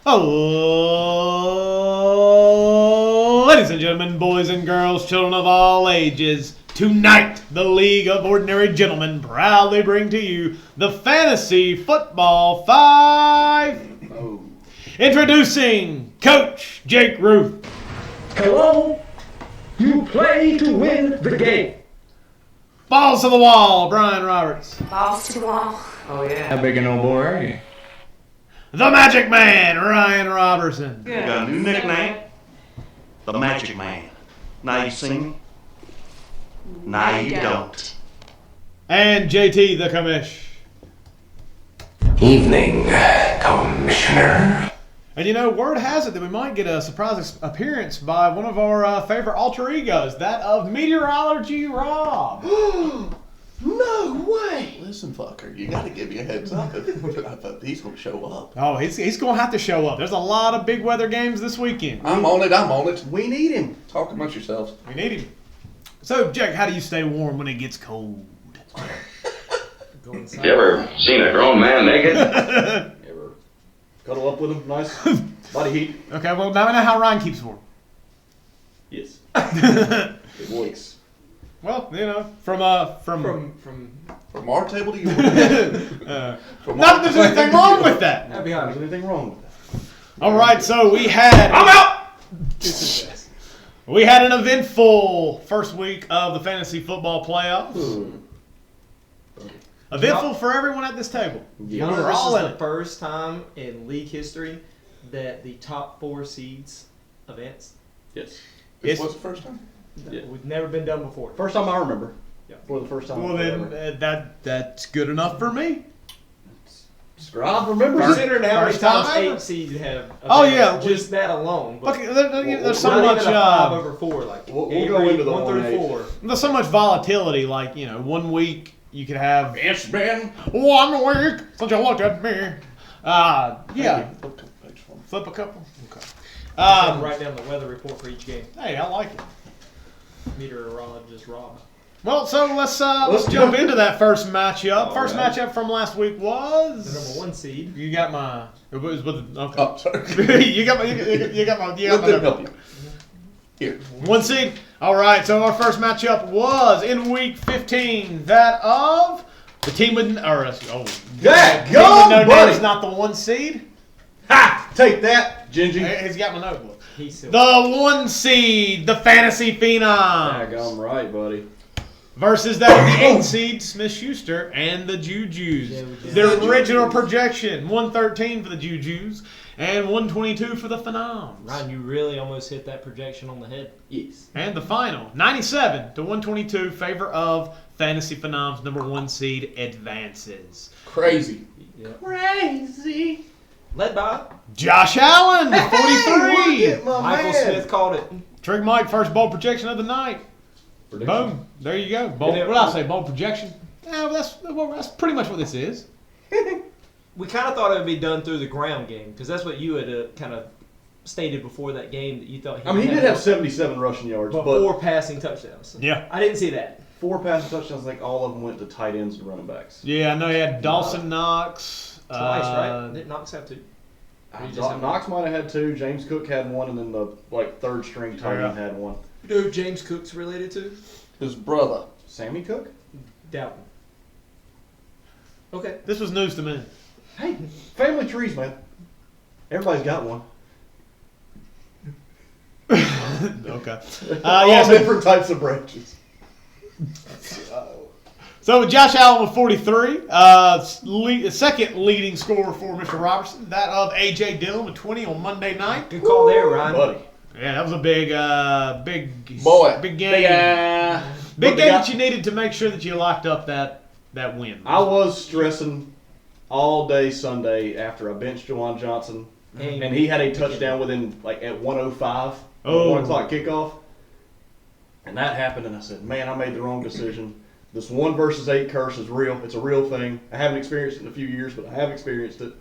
Hello, ladies and gentlemen, boys and girls, children of all ages. Tonight, the League of Ordinary Gentlemen proudly bring to you the Fantasy Football 5. Introducing Coach Jake Ruth. Hello, you play to win the game. Balls to the wall, Bryan Roberts. Balls to the wall. Oh yeah. How big an old boy are you? The Magic Man, Ryan Robertson. You got a new nickname? The Magic Man. Now you see me? Now you don't. And JT the Commish. Evening, Commissioner. And you know, word has it that we might get a surprise appearance by one of our favorite alter egos, that of Meteorology Rob. No way! Listen, fucker, you gotta give me a heads up if he's gonna show up. Oh, he's going to have to show up. There's a lot of big weather games this weekend. I'm on it. We need him. Talk amongst yourselves. We need him. So, Jack, how do you stay warm when it gets cold? You ever seen a grown man naked? Ever cuddle up with him? Nice body heat. Okay, well, now I know how Ryan keeps warm. Yes. It works. Well, you know, from From our table to yours. not that there's anything wrong with that. There's anything wrong with that. All right, so we had. I'm out. We had an eventful first week of the fantasy football playoffs. Eventful for everyone at this table. Yeah. We're This all is in the it. first time in league history that the top 4 seeds advance. Yes. This was the first time? Yeah. We've never been done before. First time I remember. Yeah. For the first time. Well, then that's good enough for me. Scribe remembers. Considering how many First time times ever. 8 seeds have advanced, Oh, yeah. just that alone. But Look, there's so not much. even a 5 over 4. Like We'll game go three, into the 1 through 1-8. 4. There's so much volatility. Like, you know, one week you could have Yes, man. 1 week since you looked at me. Yeah. Flip a couple. Okay. Write down the weather report for each game. Hey, I like it. Meteorologist Rob. Well, so let's jump into that first matchup. First matchup from last week was The number 1 seed. You got my. It was with okay. Oh, sorry. you got my. You got my. Let them help you. Here. 1 seed. All right. So our first matchup was in week 15. That of the team with Yeah, team go, with no buddy. name is not the 1 seed. Ha! Take that, Gingy. He's got my notebook. He's still The 1 seed, the Fantasy Phenoms. I'm right, buddy. Versus that of the 8 seed, Smith Schuster, and the Jujus. Yeah, we did. Their original projection, 113 for the Jujus, and 122 for the Phenoms. Ryan, you really almost hit that projection on the head. Yes. And the final, 97 to 122, favor of Fantasy Phenoms, number 1 seed, advances. Crazy. Yep. Crazy. Led by Josh Allen, 43. Michael Smith called it. Trick Mike, first bold projection of the night. Boom. There you go. Bold, what did I say? Bold projection? Yeah, that's pretty much what this is. We kind of thought it would be done through the ground game because that's what you had kind of stated before that game that you thought he I mean, he did have 77 rushing yards, but but 4 passing touchdowns. Yeah. I didn't see that. 4 passing touchdowns. I think all of them went to tight ends and running backs. Yeah, I know he had Dawson Knox. Twice, right? Did Knox have 2? Knox might have had 2. James Cook had 1, and then the third string tight end had 1. You know who James Cook's related to? His brother. Sammy Cook? Dalton. Okay. This was news to me. Hey, family trees, man. Everybody's got one. Okay. All yeah, so, different types of branches. so Josh Allen with 43. Second leading scorer for Mr. Robertson. That of A.J. Dillon with 20 on Monday night. Good call there, Ryan. Buddy. Yeah, that was a big Boy. big game. Big game that you needed to make sure that you locked up that win. I was stressing all day Sunday after I benched Juwan Johnson, and he had a touchdown within at 1:05, 1 o'clock kickoff, and that happened. And I said, "Man, I made the wrong decision. This 1 versus 8 curse is real. It's a real thing. I haven't experienced it in a few years, but I have experienced it."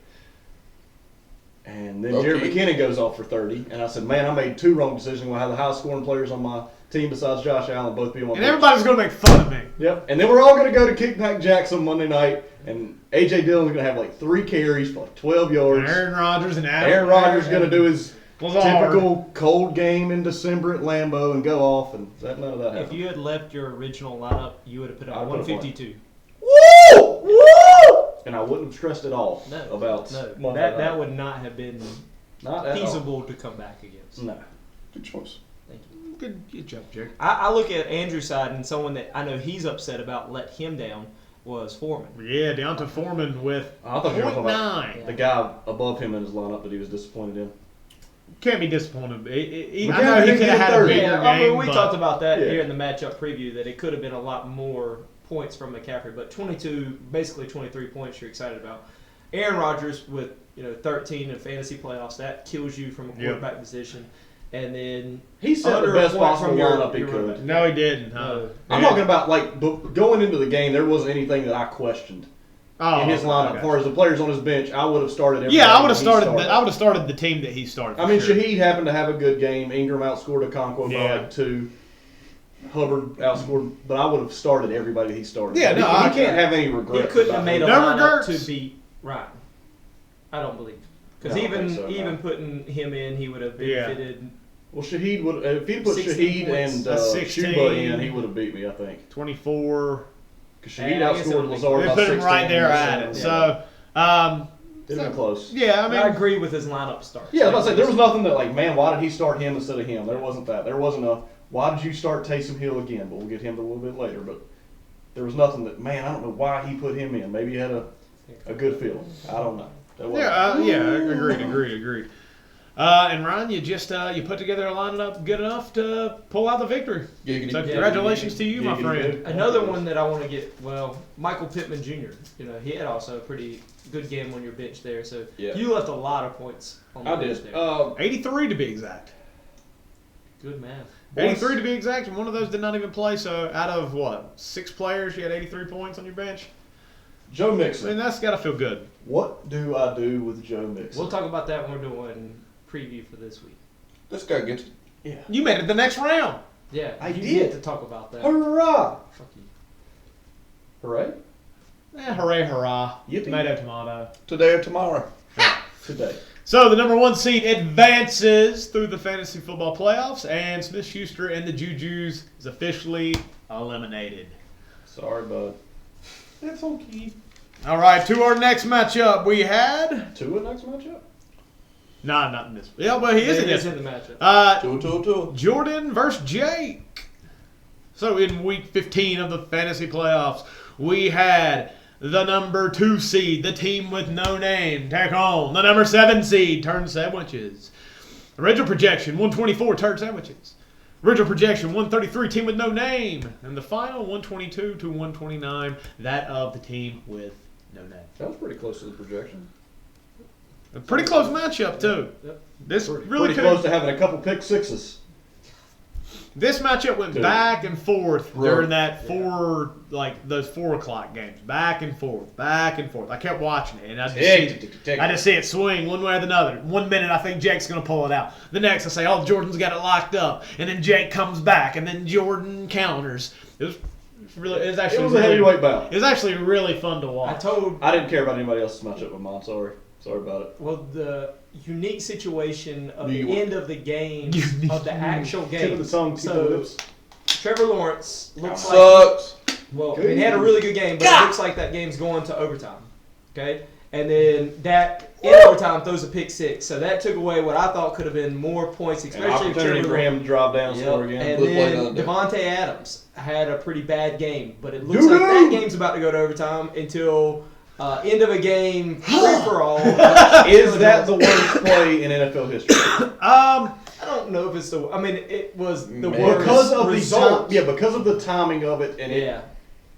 And then Jared McKinnon goes off for 30, and I said, "Man, I made 2 wrong decisions. I have the highest scoring players on my team besides Josh Allen both be on my And bench. everybody's going to make fun of me. Yep. And then we're all going to go to Kickback Jackson Monday night, and A.J. Dillon's going to have like 3 carries for like 12 yards. And Aaron Rodgers and Aaron Rodgers going to do his Lazard. typical cold game in December at Lambeau and go off, and none of that happened. If you had left your original lineup, you would have put I up would've won. 152. Woo! Woo! And I wouldn't have stressed at all about No, that would not have been not at feasible to come back against. all. No. Good choice. Thank you. Good job, Jake. I look at Andrew's side, and someone that I know he's upset about let him down was Foreman. Yeah, down to Foreman with I thought you were talking about 0.9. the guy above him in his lineup that he was disappointed in. Can't be disappointed. I McCaffrey know he didn't could have get had a 30. bigger Yeah, game. I mean, we but talked about that Yeah. here in the matchup preview that it could have been a lot more points from McCaffrey, but 22, basically 23 points you're excited about. Aaron Rodgers with 13 in fantasy playoffs, that kills you from a quarterback position, and then He set the under a best point possible from your- lineup he your could. running back. No, he didn't. No. I'm talking about going into the game. There wasn't anything that I questioned in his lineup. okay. As far as the players on his bench, I would have started. Everybody Yeah, I would have he started. I would have started the team that he started. I mean, for sure. Shaheed happened to have a good game. Ingram outscored Okonkwo by Yeah. like 2. Hubbard outscored, but I would have started everybody he started. Yeah, no, he I- can't have any He regrets. couldn't have made a No lineup regrets. to beat Ryan. I don't believe. Because No, I don't even think so, no. even putting him in, he would have Yeah. benefited. Well, Shaheed would if he put 16 Shaheed points. and That's 16. Chuba in, he would have beat me. I think 24. because Shaheed Yeah, I guess it outscored would be- Lazard They by put 16. him right there at it. Yeah. So, It'd have been close. yeah, I mean, I agree with his lineup start. Yeah, I was about to say, there was nothing that, like, man, why did he start him instead of him? There wasn't that. There wasn't a, why did you start Taysom Hill again? But we'll get him to a little bit later. But there was nothing that, man, I don't know why he put him in. Maybe he had a good feeling. I don't know. That wasn't- agreed. And Ryan, you just you put together a lineup good enough to pull out the victory. Giggity. So Yeah, congratulations to you, my Giggity friend. good. Another one that I want to get, Michael Pittman Jr. He had also a pretty good game on your bench there. So Yeah. you left a lot of points on the I bench did. there. 83 to be exact. Good math. 83 to be exact, and one of those did not even play. So out of what, 6 players, you had 83 points on your bench. Joe I mean, Mixon. that's got to feel good. What do I do with Joe Mixon? We'll talk about that when we're doing preview for this week. This guy gets You made it the next round. Yeah, I you did. get to talk about that. Hurrah! Fuck you. Hooray. Hooray, hurrah. Yippee. Tomato, tomato. today or tomorrow. Today. So the number 1 seed advances through the fantasy football playoffs, and Smith-Schuster and the Jujus is officially eliminated. Sorry, bud. That's okay. All right, to our next matchup, we had... Tua next matchup? Nah, not in this. Yeah, well, he is in this. in the matchup. Two. Jordon versus Jake. So in week 15 of the fantasy playoffs, we had the number 2 seed, the team with no name, take on the number 7 seed, Turn Sandwiches. Original projection, 124, Turn Sandwiches. Original projection, 133, team with no name. And the final, 122 to 129, that of the team with no name. That was pretty close to the projection. A pretty close matchup, too. Yep. This Pretty really close could. to having a couple pick sixes. This matchup went Dude. back and forth Right. during that those 4 o'clock games. Back and forth, back and forth. I kept watching it, and I just see it swing one way or the other. 1 minute, I think Jake's going to pull it out. The next, I say, oh, Jordan's got it locked up, and then Jake comes back, and then Jordan counters. It was It was a heavyweight bout. It was actually really fun to I watch. told I didn't care about anybody else's matchup with mine. Sorry about it. the unique situation of New the York. end of the game of the actual Tip of game. the tongue, tip of the So lips. Trevor Lawrence looks like Sucks. he had a really good game, but it looks like that game's going to overtime. Okay, and then Dak in overtime throws a pick 6, so that took away what I thought could have been more points, An especially if opportunity Trevor for him to drop down and Yep. score again. And Good play then done there. Devontae Adams had a pretty bad game, but it looks Doo-doo! like that game's about to go to overtime until end of a game, free for all. Is that the worst play in NFL history? I don't know if it's the. I mean, it was the Man. worst Because of result. because of the timing of it and Yeah.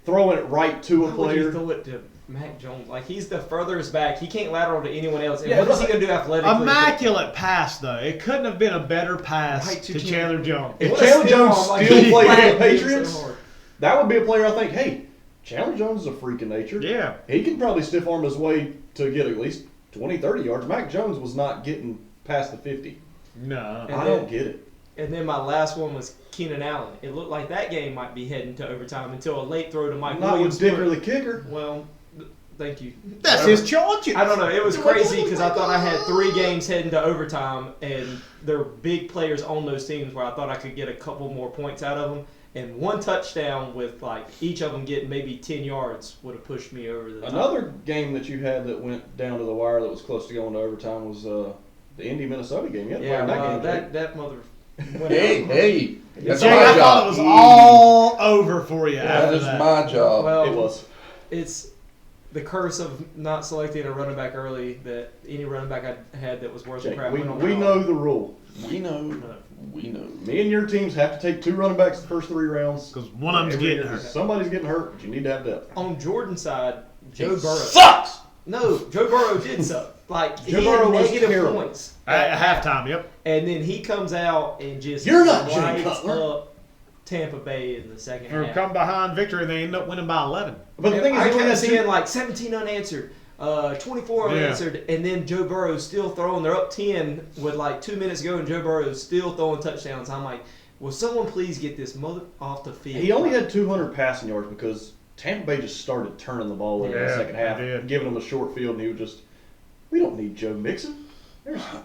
throwing it right to a Why would you player. throw it to Mac Jones? Like, he's the furthest back. He can't lateral to anyone else. And Yeah, what is he going to do athletically? Immaculate pass, though. It couldn't have been a better pass Right to to Chandler Jones. If What a Chandler stiff Jones arm, like, still he played for the flagged him Patriots, so hard. that would be a player I think, hey, Chandler Jones is a freak of nature. Yeah. He can probably stiff arm his way to get at least 20, 30 yards. Mac Jones was not getting past the 50. No. And I then- don't get it. And then my last one was Keenan Allen. It looked like that game might be heading to overtime until a late throw to Mike Not Williams. with Dicker the kicker. Well, thank you. That's his charge. I don't know. It was crazy because I thought I had 3 games heading to overtime, and there were big players on those teams where I thought I could get a couple more points out of them. And 1 touchdown with like each of them getting maybe 10 yards would have pushed me over the top. Another game that you had that went down to the wire that was close to going to overtime was the Indy-Minnesota game. You had to play in that game. that mother. Hey, that's Jake, my I thought job. it was all over for you That after is that. my job. Well, It was. It's the curse of not selecting a running back early. That any running back I had that was worth the Jake, crap. we went on know my own. the rule. We know. We know. Me and your teams have to take 2 running backs the first 3 rounds. Because one of them's Every getting year. hurt. Somebody's getting hurt, but you need to have depth. On Jordan's side, Joe He Burrow sucks. No, Joe Burrow did suck. Like Joe he had Burrow was negative terrible. points At halftime, yep. and then he comes out and just You're not Jay lights Cutler. up Tampa Bay in the second Or half. come behind victory and they end up winning by 11. But the thing is, I you only kept had seeing 2. like 17 unanswered, 24 Yeah. unanswered, and then Joe Burrow's still throwing. They're up 10 with like 2 minutes to go, and Joe Burrow's still throwing touchdowns. I'm like, will someone please get this mother off the field? He only had 200 passing yards because Tampa Bay just started turning the ball over in the Yeah, second half, they did. giving him a short field, and he was just, we don't need Joe Mixon.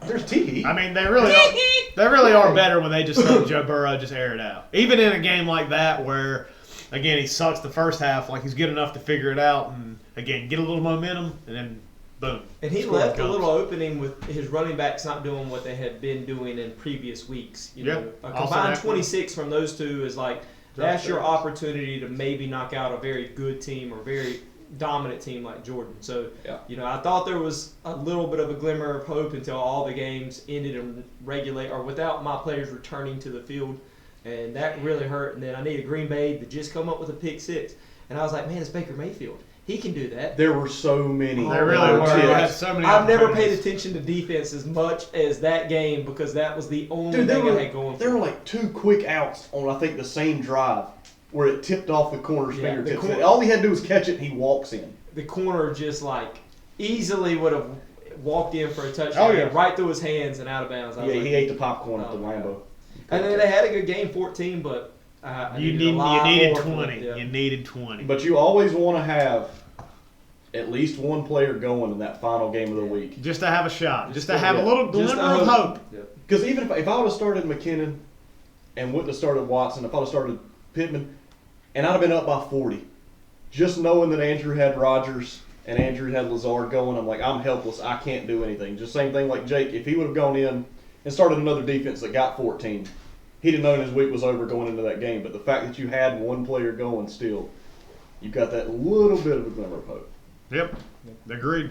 There's T. I mean, they really are better when they just let Joe Burrow just air it out. Even in a game like that where, again, he sucks the first half, like he's good enough to figure it out and, again, get a little momentum and then, boom. And he score left a comes. little opening with his running backs not doing what they had been doing in previous weeks. You know, Yep. a Also combined that- 26 from those two is like that's your opportunity to maybe knock out a very good team or very dominant team like Jordan. So, Yeah. you know, I thought there was a little bit of a glimmer of hope until all the games ended in regulate or without my players returning to the field, and that really hurt. And then I needed Green Bay to just come up with a pick 6, and I was like, man, it's Baker Mayfield. He can do that. There were so many. They really were. tips. They had so many I've never paid opportunities. attention to defense as much as that game because that was the only Dude, thing I had going for there were me. like 2 quick outs on, I think, the same drive where it tipped off the corner's Yeah, the fingertips. cor- All he had to do was catch it, and he walks in. The corner just like easily would have walked in for a touchdown, Oh, yeah. right through his hands and out of bounds. I Yeah, was like, he ate the popcorn at Oh, the my Lambeau. and then they had a good game, 14, but I You needed a lot needed more from 20. it, yeah. You needed 20. But you always want to have at least one player going in that final game of the week. Just to have a shot. Just to Yeah. have a little Just glimmer a of hope. Because even if I would have started McKinnon and wouldn't have started Watson, if I would have started Pittman, and I'd have been up by 40, just knowing that Andrew had Rodgers and Andrew had Lazard going, I'm like, I'm helpless. I can't do anything. Just same thing like Jake. If he would have gone in and started another defense that got 14, he'd have known his week was over going into that game. But the fact that you had one player going still, you've got that little bit of a glimmer of hope. Yep. Agreed.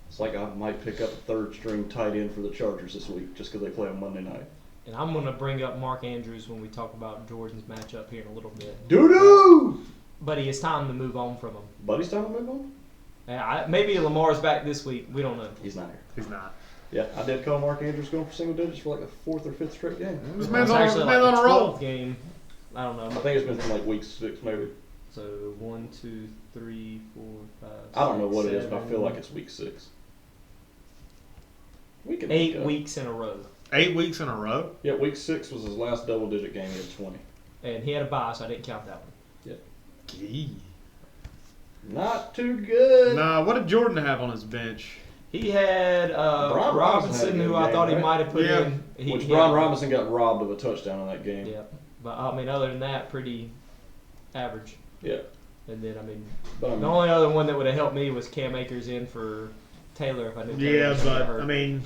It's like I might pick up a 3rd-string tight end for the Chargers this week just because they play on Monday night. And I'm going to bring up Mark Andrews when we talk about Jordan's matchup here in a little bit. Doo-doo! Buddy, it's time to move on from him. Buddy's time to move on? Maybe Lamar's back this week. We don't know. He's not here. He's not. Yeah, I did call Mark Andrews going for single digits for like a 4th or 5th straight game. This It's man's actually on, like man's on the a roll. 12th game. I don't know. I think it's been from like week 6 maybe. So 1, 2, 3, 4, 5. I don't know what it is, 7, but I feel like it's week 6. We can 8 look up. weeks in a row. 8 weeks in a row. Yeah, week 6 was his last double-digit game. He had 20. And he had a bye, so I didn't count that one. Gee. Not too good. Nah, what did Jordan have on his bench? He had Brian Robinson Robinson, had a who good I game, thought he right? might have put Yeah. in. Which Brian Robinson got robbed of a touchdown in that game. Yeah, but I mean, other than that, pretty average. Yeah. And then I mean, But I the mean, only other one that would have helped me was Cam Akers in for Taylor if I knew. Taylor Yeah, was gonna but hurt. I mean,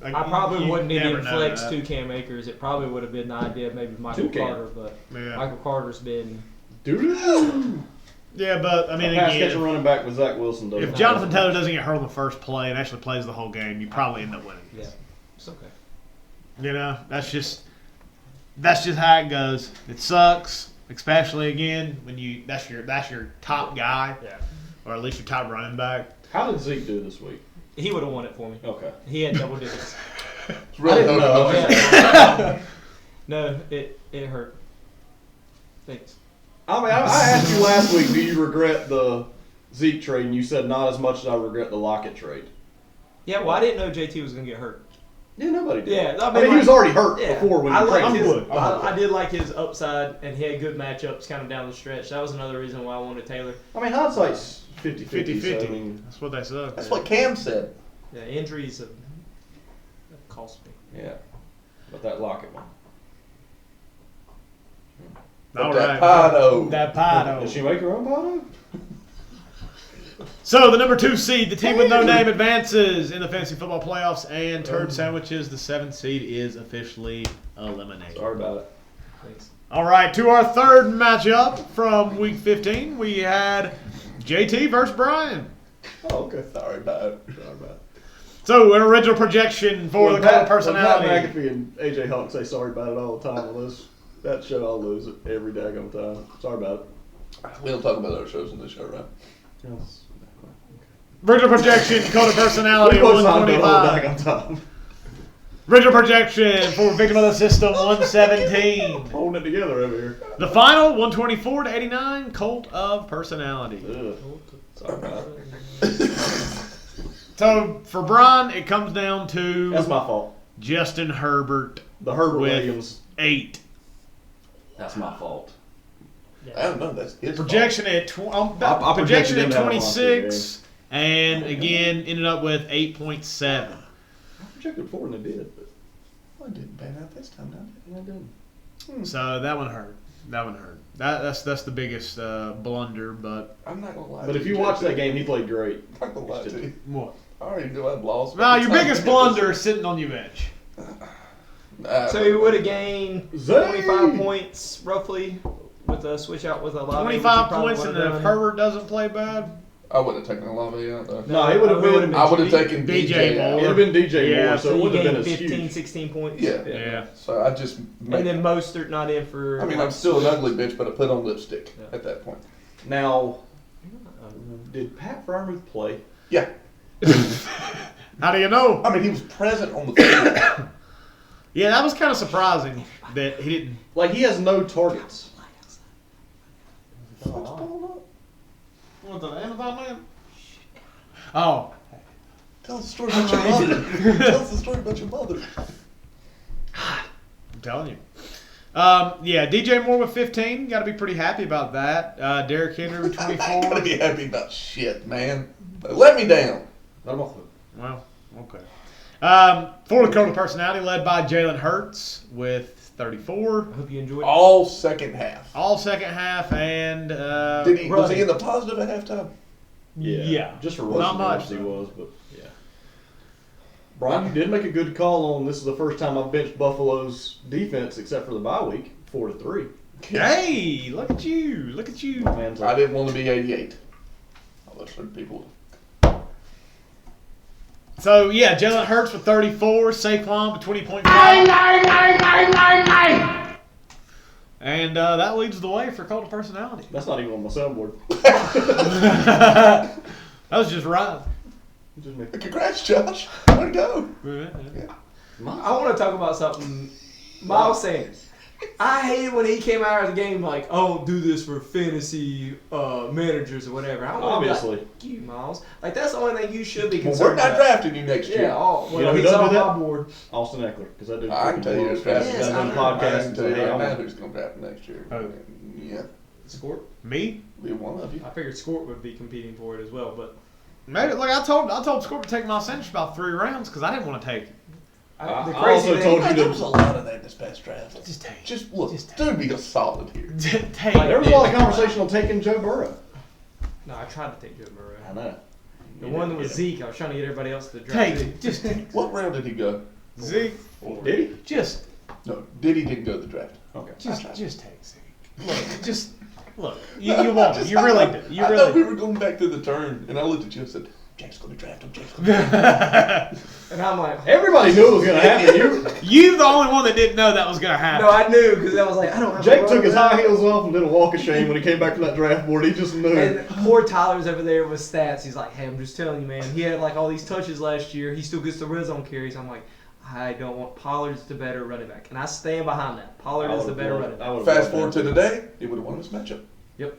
like, I probably you wouldn't have never even know flexed that. 2 Cam Akers. It probably would have been the idea of maybe Michael 2 Cam. Carter, but Yeah. Michael Carter's been. doo-doo! Yeah, but I mean, a pass catching again, running back with Zach Wilson does. if Jonathan Taylor doesn't get hurt on the first play and actually plays the whole game, you probably end up winning. Yeah, it's okay. You know, that's just how it goes. It sucks, especially again when that's your top guy, Yeah. or at least your top running back. How did Zeke do this week? He would have won it for me. Okay. He had double digits. It's really didn't hoping know. on it. Yeah. No, it hurt. Thanks. I mean, I asked you last week, do you regret the Zeke trade? And you said not as much as I regret the Lockett trade. Yeah, well, I didn't know JT was going to get hurt. Yeah, nobody did. Yeah, I mean, he was already hurt before when I he liked played. his, I did like his upside, and he had good matchups kind of down the stretch. That was another reason why I wanted Taylor. I mean, hindsight's 50-50. 50-50. So, I mean, That's what they said. That's what Cam said. Yeah, injuries have cost me. yeah. But that Lockett one. All That right. Pado. That Pado. Did she make her own Pado? So the number 2 seed, the team with no name, advances in the fantasy football playoffs, and Turd Sandwiches, the 7th seed, is officially eliminated. Sorry about it. Thanks. All right, to our third matchup from Week 15, we had JT versus Bryan. Oh, okay. Sorry about it. Sorry about it. So an original projection for the color personality. Pat McAfee and AJ Hawk say sorry about it all the time on this. That show, I'll lose it every daggone time. Sorry about We don't talk about our shows on this show, right? it. Yes. Original projection, color personality, We both signed it all 125. daggone time. Original projection for victim of the system, 117. Holding it together over here. The final, 124-89, cult of personality. Ugh. Sorry about it. So for Bryan, it comes down to That's my fault. Justin Herbert The Herbert with Williams. 8. That's my fault. I don't know. That's his Projection at I projection projected him at to have a monster 26, and again ended up with 8.7. I projected 4 and they did, but fault. I didn't pan out this time, did I didn't. So that one hurt. That one hurt. That's the biggest blunder. But I'm not gonna lie. But to if you watch that game, he played great. I'm not gonna lie to you. what? I already knew I'd lost. Well, your biggest blunder is sitting on your bench. So he would have gained Zay! 25 points roughly with a switch out with a lot. 25 points, and if Herbert doesn't play bad, I wouldn't have taken a lot of out though. No, it would have been. I would have taken DJ DJ Moore. out. It would have been DJ Yeah, Moore, so So it you wouldn't have been gained as 15, huge. 16 points. Yeah. yeah. So I just. And then Mostert not in for. I mean, I'm still an ugly bitch, but I put on lipstick Yeah. at that point. Now, did Pat Fryermuth play? Yeah. How do you know? I mean, he was present on the field. Yeah, that was kind of surprising that he didn't. Like, he has no targets. What, the Amazon man? Oh. Tell us the story about your mother. Tell us the story about your mother. I'm telling you. Yeah, DJ Moore with 15. Got to be pretty happy about that. Derrick Henry with I ain't gonna 24. be happy about shit, man. Let me down. Let him off the Well, okay. For the Dakota personality, led by Jalen Hurts with 34. I hope you enjoyed it. All second half. All second half, and Was he in the positive at halftime? Yeah. Just for Not rushing much, yards he though. was, but yeah. Brian, you did make a good call on this is the first time I've benched Buffalo's defense except for the bye week, 4-3. Hey, look at you. Look at you. My man's I like, didn't want to be 88. All those certain people. So, yeah, Jalen Hurts with 34. Saquon with 20.5. And that leads the way for cult of personality. that's not even on my soundboard. That was just right. Just make- Congrats, Josh. Way to go. I want to talk about something. Miles Sanders. I hated when he came out of the game like, "Oh, do this for fantasy managers or whatever." I don't want to be Obviously. like, "Fuck you, Miles." Like that's the only thing you should be Well, we're concerned not about. drafting you next year. Yeah, oh, You know well, who he's doesn't on do that? my board. Austin Eckler, because I do. I can tell you who's drafting. Yes, I know. I podcast. can tell you Hey, right I'm- now who's going to draft next year. Oh. Yeah. Scorp. Me? Be one of you. I figured Scorp would be competing for it as well, but Maybe, like I told Scorp to take Miles Sanders about 3 rounds because I didn't want to take it. the I crazy also thing, told you There to. was a lot of that this past draft. Just take it. Just look, Just dude, be a solid here. Take There was a it. lot of conversation on taking Joe Burrow. No, I tried to take Joe Burrow. I know. The one that was Zeke, I was trying to get everybody else to draft Take Zeke. it. Just take it. What round did he go? Zeke. Did he? Just No, Diddy didn't go to the draft. Okay. take Zeke. Look. You won't. You really do. You I really thought we do. were going back to the turn, and I looked at you and said, Jack's going to draft him. Jack's going to draft him. And I'm like, Everybody knew it was going to happen. You the only one that didn't know that was gonna happen. no, I knew because I was like, I don't have Jake a took his running high back. heels off and did a walk of shame when he came back from that draft board. He just knew. And poor Tyler's over there with stats. He's like, hey, I'm just telling you, man. He had like all these touches last year. He still gets the red zone carries. I'm like, I don't want Pollard's the better running back, and I stand behind that. Pollard is the better running back. Fast forward to today, he would have won this matchup. Yep.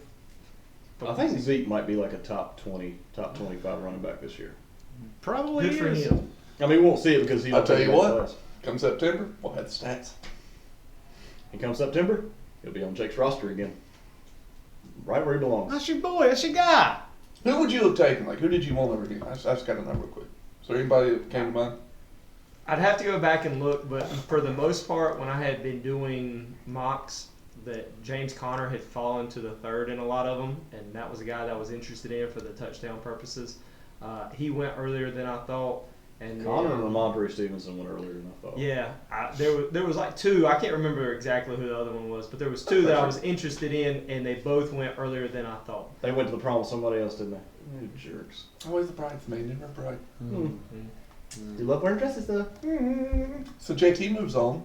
I think Zeke might be like a top 20, top 25 running back this year. Probably Good for is. him. I mean, we won't see it because I'll tell you what. Come September, we'll have the stats. And come September, he'll be on Jake's roster again. Right where he belongs. That's your boy. That's your guy. Who would you have taken? Like, who did you want over here? I just got to know real quick. Is there anybody that came to mind? I'd have to go back and look, but for the most part, when I had been doing mocks, that James Conner had fallen to the third in a lot of them, and that was a guy that I was interested in for the touchdown purposes. He went earlier than I thought. And Conner and Ramondre Stevenson went earlier than I thought. Yeah, there was like two. I can't remember exactly who the other one was, but there was two that I was interested in, and they both went earlier than I thought. They went to the prom with somebody else, didn't they? You jerks. Always the bridesmaid, never bride. You love wearing dresses, though. So JT moves on.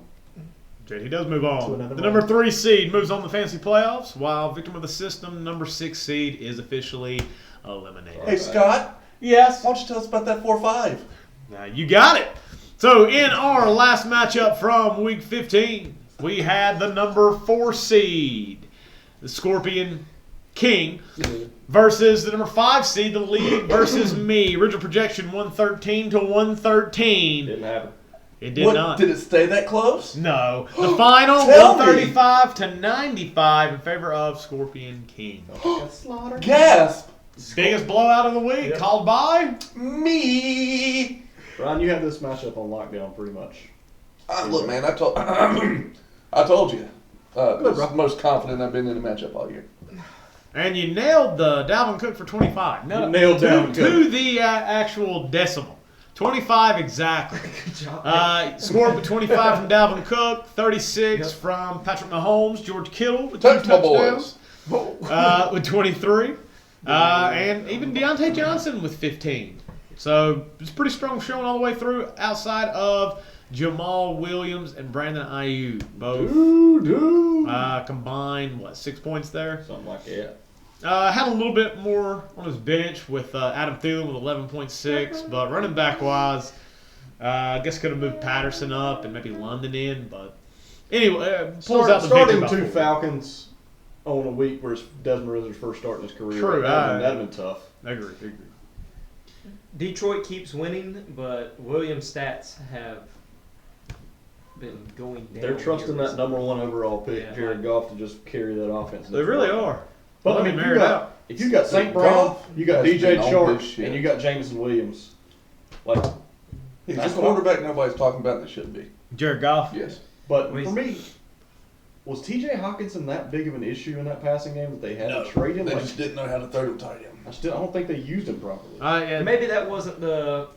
JT does move on. another The one. number 3 seed moves on to the fantasy playoffs, while victim of the system, number 6 seed, is officially eliminated. Hey, Scott, Yes. why don't you tell us about that 4-5? Now you got it. So in our last matchup from Week 15, we had the number 4 seed, the Scorpion King, versus the number 5 seed, the League, versus me. Original projection 113 to 113. Didn't happen. It did not. Did it stay that close? No. The final Tell me. 135 to 95 in favor of Scorpion King. Gasp! Biggest blowout of the week, called by Me! Ryan, you had this matchup on lockdown pretty much. Look, man, I told you. This is the most confident I've been in a matchup all year. And you nailed the Dalvin Cook for 25. No, You nailed Dalvin to the actual decimal. 25 exactly. Good job. Scored with 25 from Dalvin Cook, 36 from Patrick Mahomes, George Kittle with 2 Touch my touchdowns boys. with 23, and even Deontay Johnson with 15. So it's pretty strong showing all the way through. Outside of Jamal Williams and Brandon Ayuk, both combined 6 points there. Something like that. Had a little bit more on his bench with Adam Thielen with 11.6, but running back wise, I guess could have moved Patterson up and maybe London in, but anyway, pulls out the starting big 2 Falcons on a week where Desmond Ritter's first start in his career. True, That'd have been tough. I agree. Detroit keeps winning, but Williams' stats have been going down. They're trusting here that number 1 overall pick, Yeah. Jared Goff, to just carry that offense. They really are. But I mean, if you got St. Brown, Goff you got has DJ been on Sharp, this shit. and you got Jameson Williams. Like, He's That's a quarterback nobody's talking about that should be. Jared Goff. Yes. but for me, was T.J. Hawkinson that big of an issue in that passing game that they had to trade him? They Like, just didn't know how to throw to tight end. I don't think they used him properly. Yeah, Maybe that wasn't the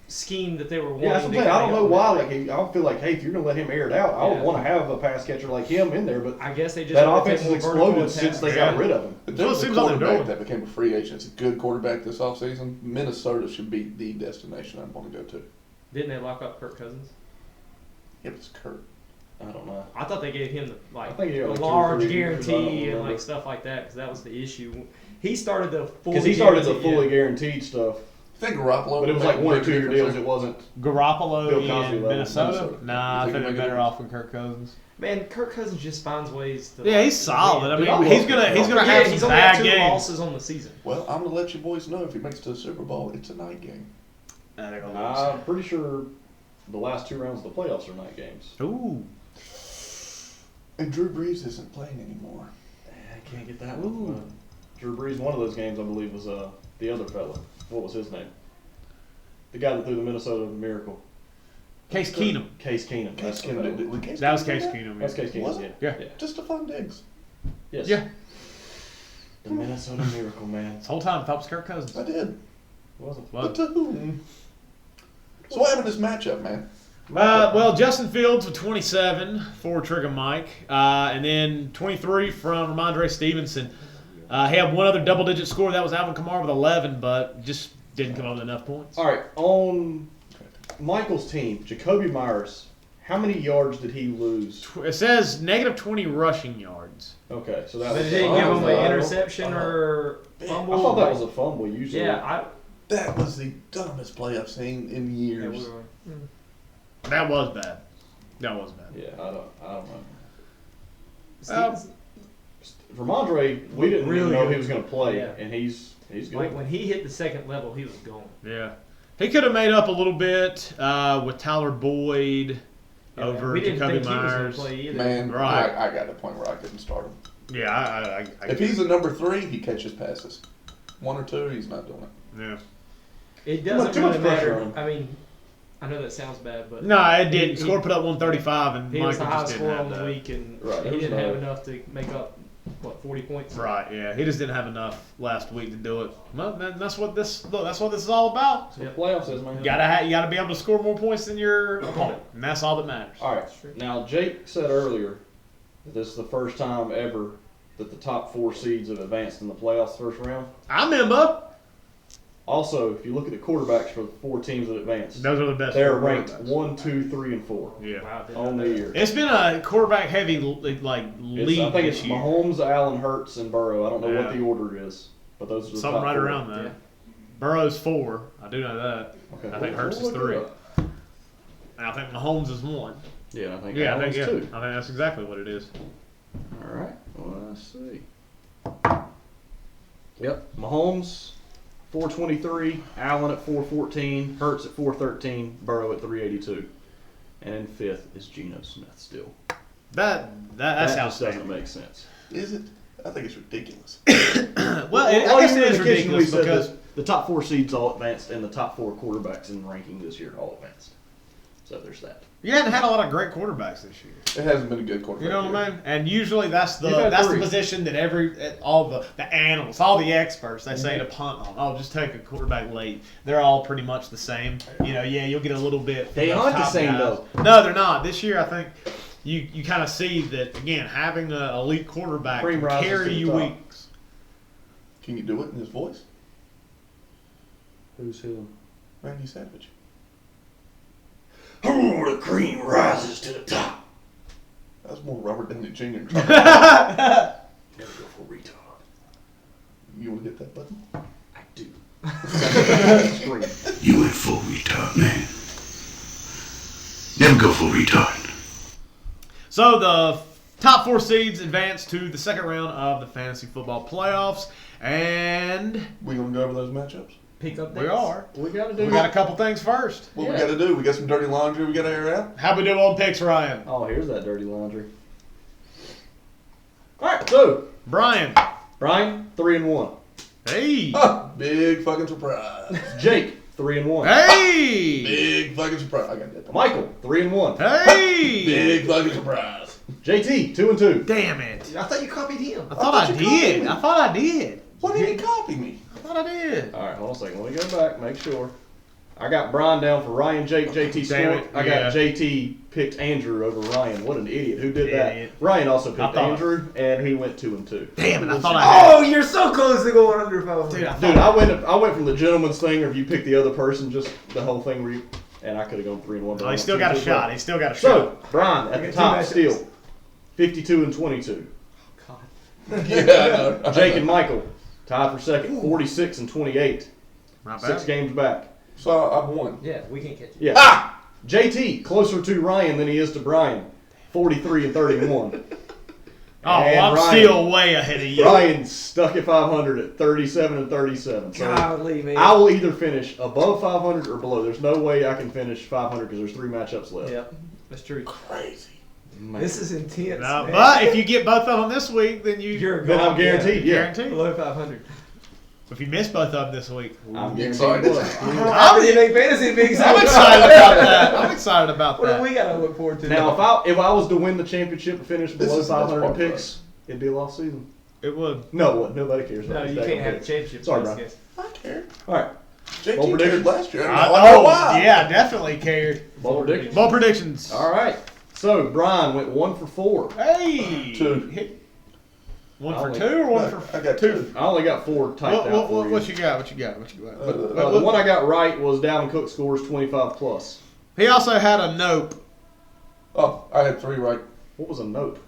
scheme that they were wanting. Yeah, that's what I'm to saying. I don't kinda know go why. with. Like, I don't feel like, hey, if you're gonna let him air it out, I would Yeah. want to have a pass catcher like him in there. But I guess they just that wanted to offense take has more vertical exploded since attacks. they got rid of him. If there Well, was it a seems like they're quarterback doing that became a free agent, it's a good quarterback this offseason, Minnesota should be the destination I'd want to go to. Didn't they lock up Kirk Cousins? It was Kurt. I don't know. I thought they gave him I the think he got a like 2 or large 3 years, I don't guarantee and remember. like stuff like that because that was the issue. He started the full Because he started the guarantee, fully yeah. guaranteed stuff, I think Garoppolo. but it was like 1 or 2 year deals. It wasn't. Garoppolo Bill Cosby in level. Minnesota. Minnesota. Nah, I You think think they're he better might off with Kirk Cousins. Man, Kirk Cousins just finds ways to. Yeah, he's solid. I mean, he's gonna yeah, have he's some only had bad 2 games. losses on the season. Well, I'm gonna let you boys know if he makes it to the Super Bowl, it's a night game. Nah, they're gonna lose. I'm pretty sure the last 2 rounds of the playoffs are night games. Ooh. And Drew Brees isn't playing anymore. I can't get that one. Drew Brees, one of those games, I believe, was the other fella. What was his name? The guy that threw the Minnesota Miracle. Case Keenum. Case Keenum. That's the fella. That was Case Keenum. That's Case Was Keenum. it? Yeah. Yeah. Just to find eggs. Yes. Yeah. The Minnesota Miracle, man. This whole time, I thought it was Kirk Cousins. I did. Wasn't. But to whom? So what happened to this matchup, man? Well, Justin Fields with 27 for Trigger Mike, and then 23 from Ramondre Stevenson. He had one other double-digit score. That was Alvin Kamara with 11, but just didn't come up with enough points. All right, on Michael's team, Jacoby Myers, how many yards did he lose? It says negative 20 rushing yards. Okay, so that But was it didn't give him I an interception or fumble. thought that was a fumble usually. Yeah, That was the dumbest play I've seen in yeah, years. we were. That was bad. That was bad. Yeah, I don't know. Stevens, Ramondre, we didn't Really really know good. he was going to play, Yeah. and he's good. like when he hit the second level, he was gone. Yeah. He could have made up a little bit with Tyler Boyd over we didn't Jacoby think he was going Myers. to play either. Man, Right. I got to the point where I couldn't start him. Yeah, If he's a number 3, he catches passes. 1 or 2, he's not doing it. yeah. It doesn't Too much really pressure matter. on him. I mean, I know that sounds bad, but No, it didn't. He- Score put up 135, and he Michael was the just highest didn't scorer have on the that. week, and Right, he there's didn't no- have enough to make up 40 points. Right, yeah, he just didn't have enough last week to do it. Well, man, that's what this is all about. The playoffs is, man. You gotta be able to score more points than your opponent, and that's all that matters. All right. Now, Jake said earlier that this is the first time ever that the top 4 seeds have advanced in the playoffs first round. I remember. Also, if you look at the quarterbacks for the 4 teams that advanced, Those are the best. they're 4 ranked quarterbacks. 1, 2, 3, and 4 Yeah. Wow, didn't on know the that. year. It's been a quarterback heavy league I think this it's year. Mahomes, Allen, Hurts, and Burrow. I don't know Yeah. what the order is, but those are the Something top right 4. around that. Yeah. Burrow's 4. I do know that. Okay. I think Hurts is We'll look 3. it up. And I think Mahomes is 1. Yeah, I think Yeah, I Allen's think 2. I think that's exactly what it is. All right. Well, let's see. Yep. Mahomes, 423. Allen at 414. Hurts at 413. Burrow at 382. And in 5th is Geno Smith still. That That sounds just doesn't make sense. Is it? I think it's ridiculous. Well, I guess it is ridiculous because the top 4 seeds all advanced and the top 4 quarterbacks in ranking this year all advanced. So there's that. you hadn't had a lot of great quarterbacks this year. It hasn't been a good quarterback. You know what I year. mean? And usually that's You've had the 3. position that all the analysts, all the experts, they say to punt on. Oh, just take a quarterback late. They're all pretty much the same. You know, yeah, you'll get a little bit. from They those aren't the top same, guys. though. No, they're not. This year, I think you kind of see that again. Having an elite quarterback Cream can rises to carry the you top. weeks. Can you do it in his voice? Who's who? Randy Savage. Oh, the cream rises to the top. That was more Robert Downey Jr. Never go for retard. You want to hit that button? I do. Scream. You went full retard, man. Never go full retard. So the top 4 seeds advance to the second round of the fantasy football playoffs, and We gonna go over those matchups? Pick up we are. We got to do We got a couple things first. What Yeah. we got to do? We got some dirty laundry we got to air out. How we do on picks, Ryan? Oh, here's that dirty laundry. All right, so Bryan. Brian, 3-1. Hey. Big fucking surprise. Jake, 3-1. Hey. Big fucking surprise. I got that. Michael, 3-1. Hey. Big fucking surprise. JT, 2-2. Damn it. I thought you copied him. I thought I you copied did. me. I thought I did. Why did he copy me? I thought I did. All right, hold on a second. Let me go back, make sure. I got Brian down for Ryan, Jake, JT, Damn Scorp. it, I yeah. got JT picked Andrew over Ryan. What an idiot. Who did that? Idiot. Ryan also I picked thought- Andrew, and he went 2-2. Damn it. I thought I had. Oh, you're so close to going under 500. Dude, I Dude, thought. I went from the gentleman's thing, or if you pick the other person, just the whole thing where you, and I could have gone 3-1. but Oh, I he went still got a 2-2. shot. He still got a shot. So, Brian at the got top 2 matchups. still, 52-22. Yeah, I know. Jake and Michael tied for second, 46-28. Not 6 bad. games back. So I've won. Yeah, we can't catch Yeah. you. JT closer to Ryan than he is to Brian, 43-31. Oh, And I'm Ryan. still way ahead of you. Ryan's stuck at 500 at 37-37. So Golly, man. I will either finish above 500 or below. There's no way I can finish 500 because there's 3 matchups left. Yep, that's true. Crazy. Man. This is intense. No, man. but if you get both of them this week, then You're Then I'm gone, guaranteed. Yeah. guaranteed. Below 500. If you miss both of them this week, I'm You guaranteed. excited? How many make fantasy bigs? I'm excited about that. I'm excited about What do that. we got to look forward to? Now, if I was to win the championship and finish This below is the best 500 part for picks, it'd be a lost season. It would. No, what? Nobody cares. no, about you these can't daggone have a picks. championship. Sorry, in this Brian. case. I care. All right. JT Bold cared predictions? last year. I I know know. why. Yeah, definitely cared. Bold predictions. Ball predictions. All right. So, Brian went 1 for 4. Hey. 2. Hit. One I for only- 2 or one No, for I got 2. I only got 4 typed out for you. What you got? What you got? What you got? The one I got right was Dalvin Cook scores 25 plus. He also had a nope Oh, I had 3 right. What was a note?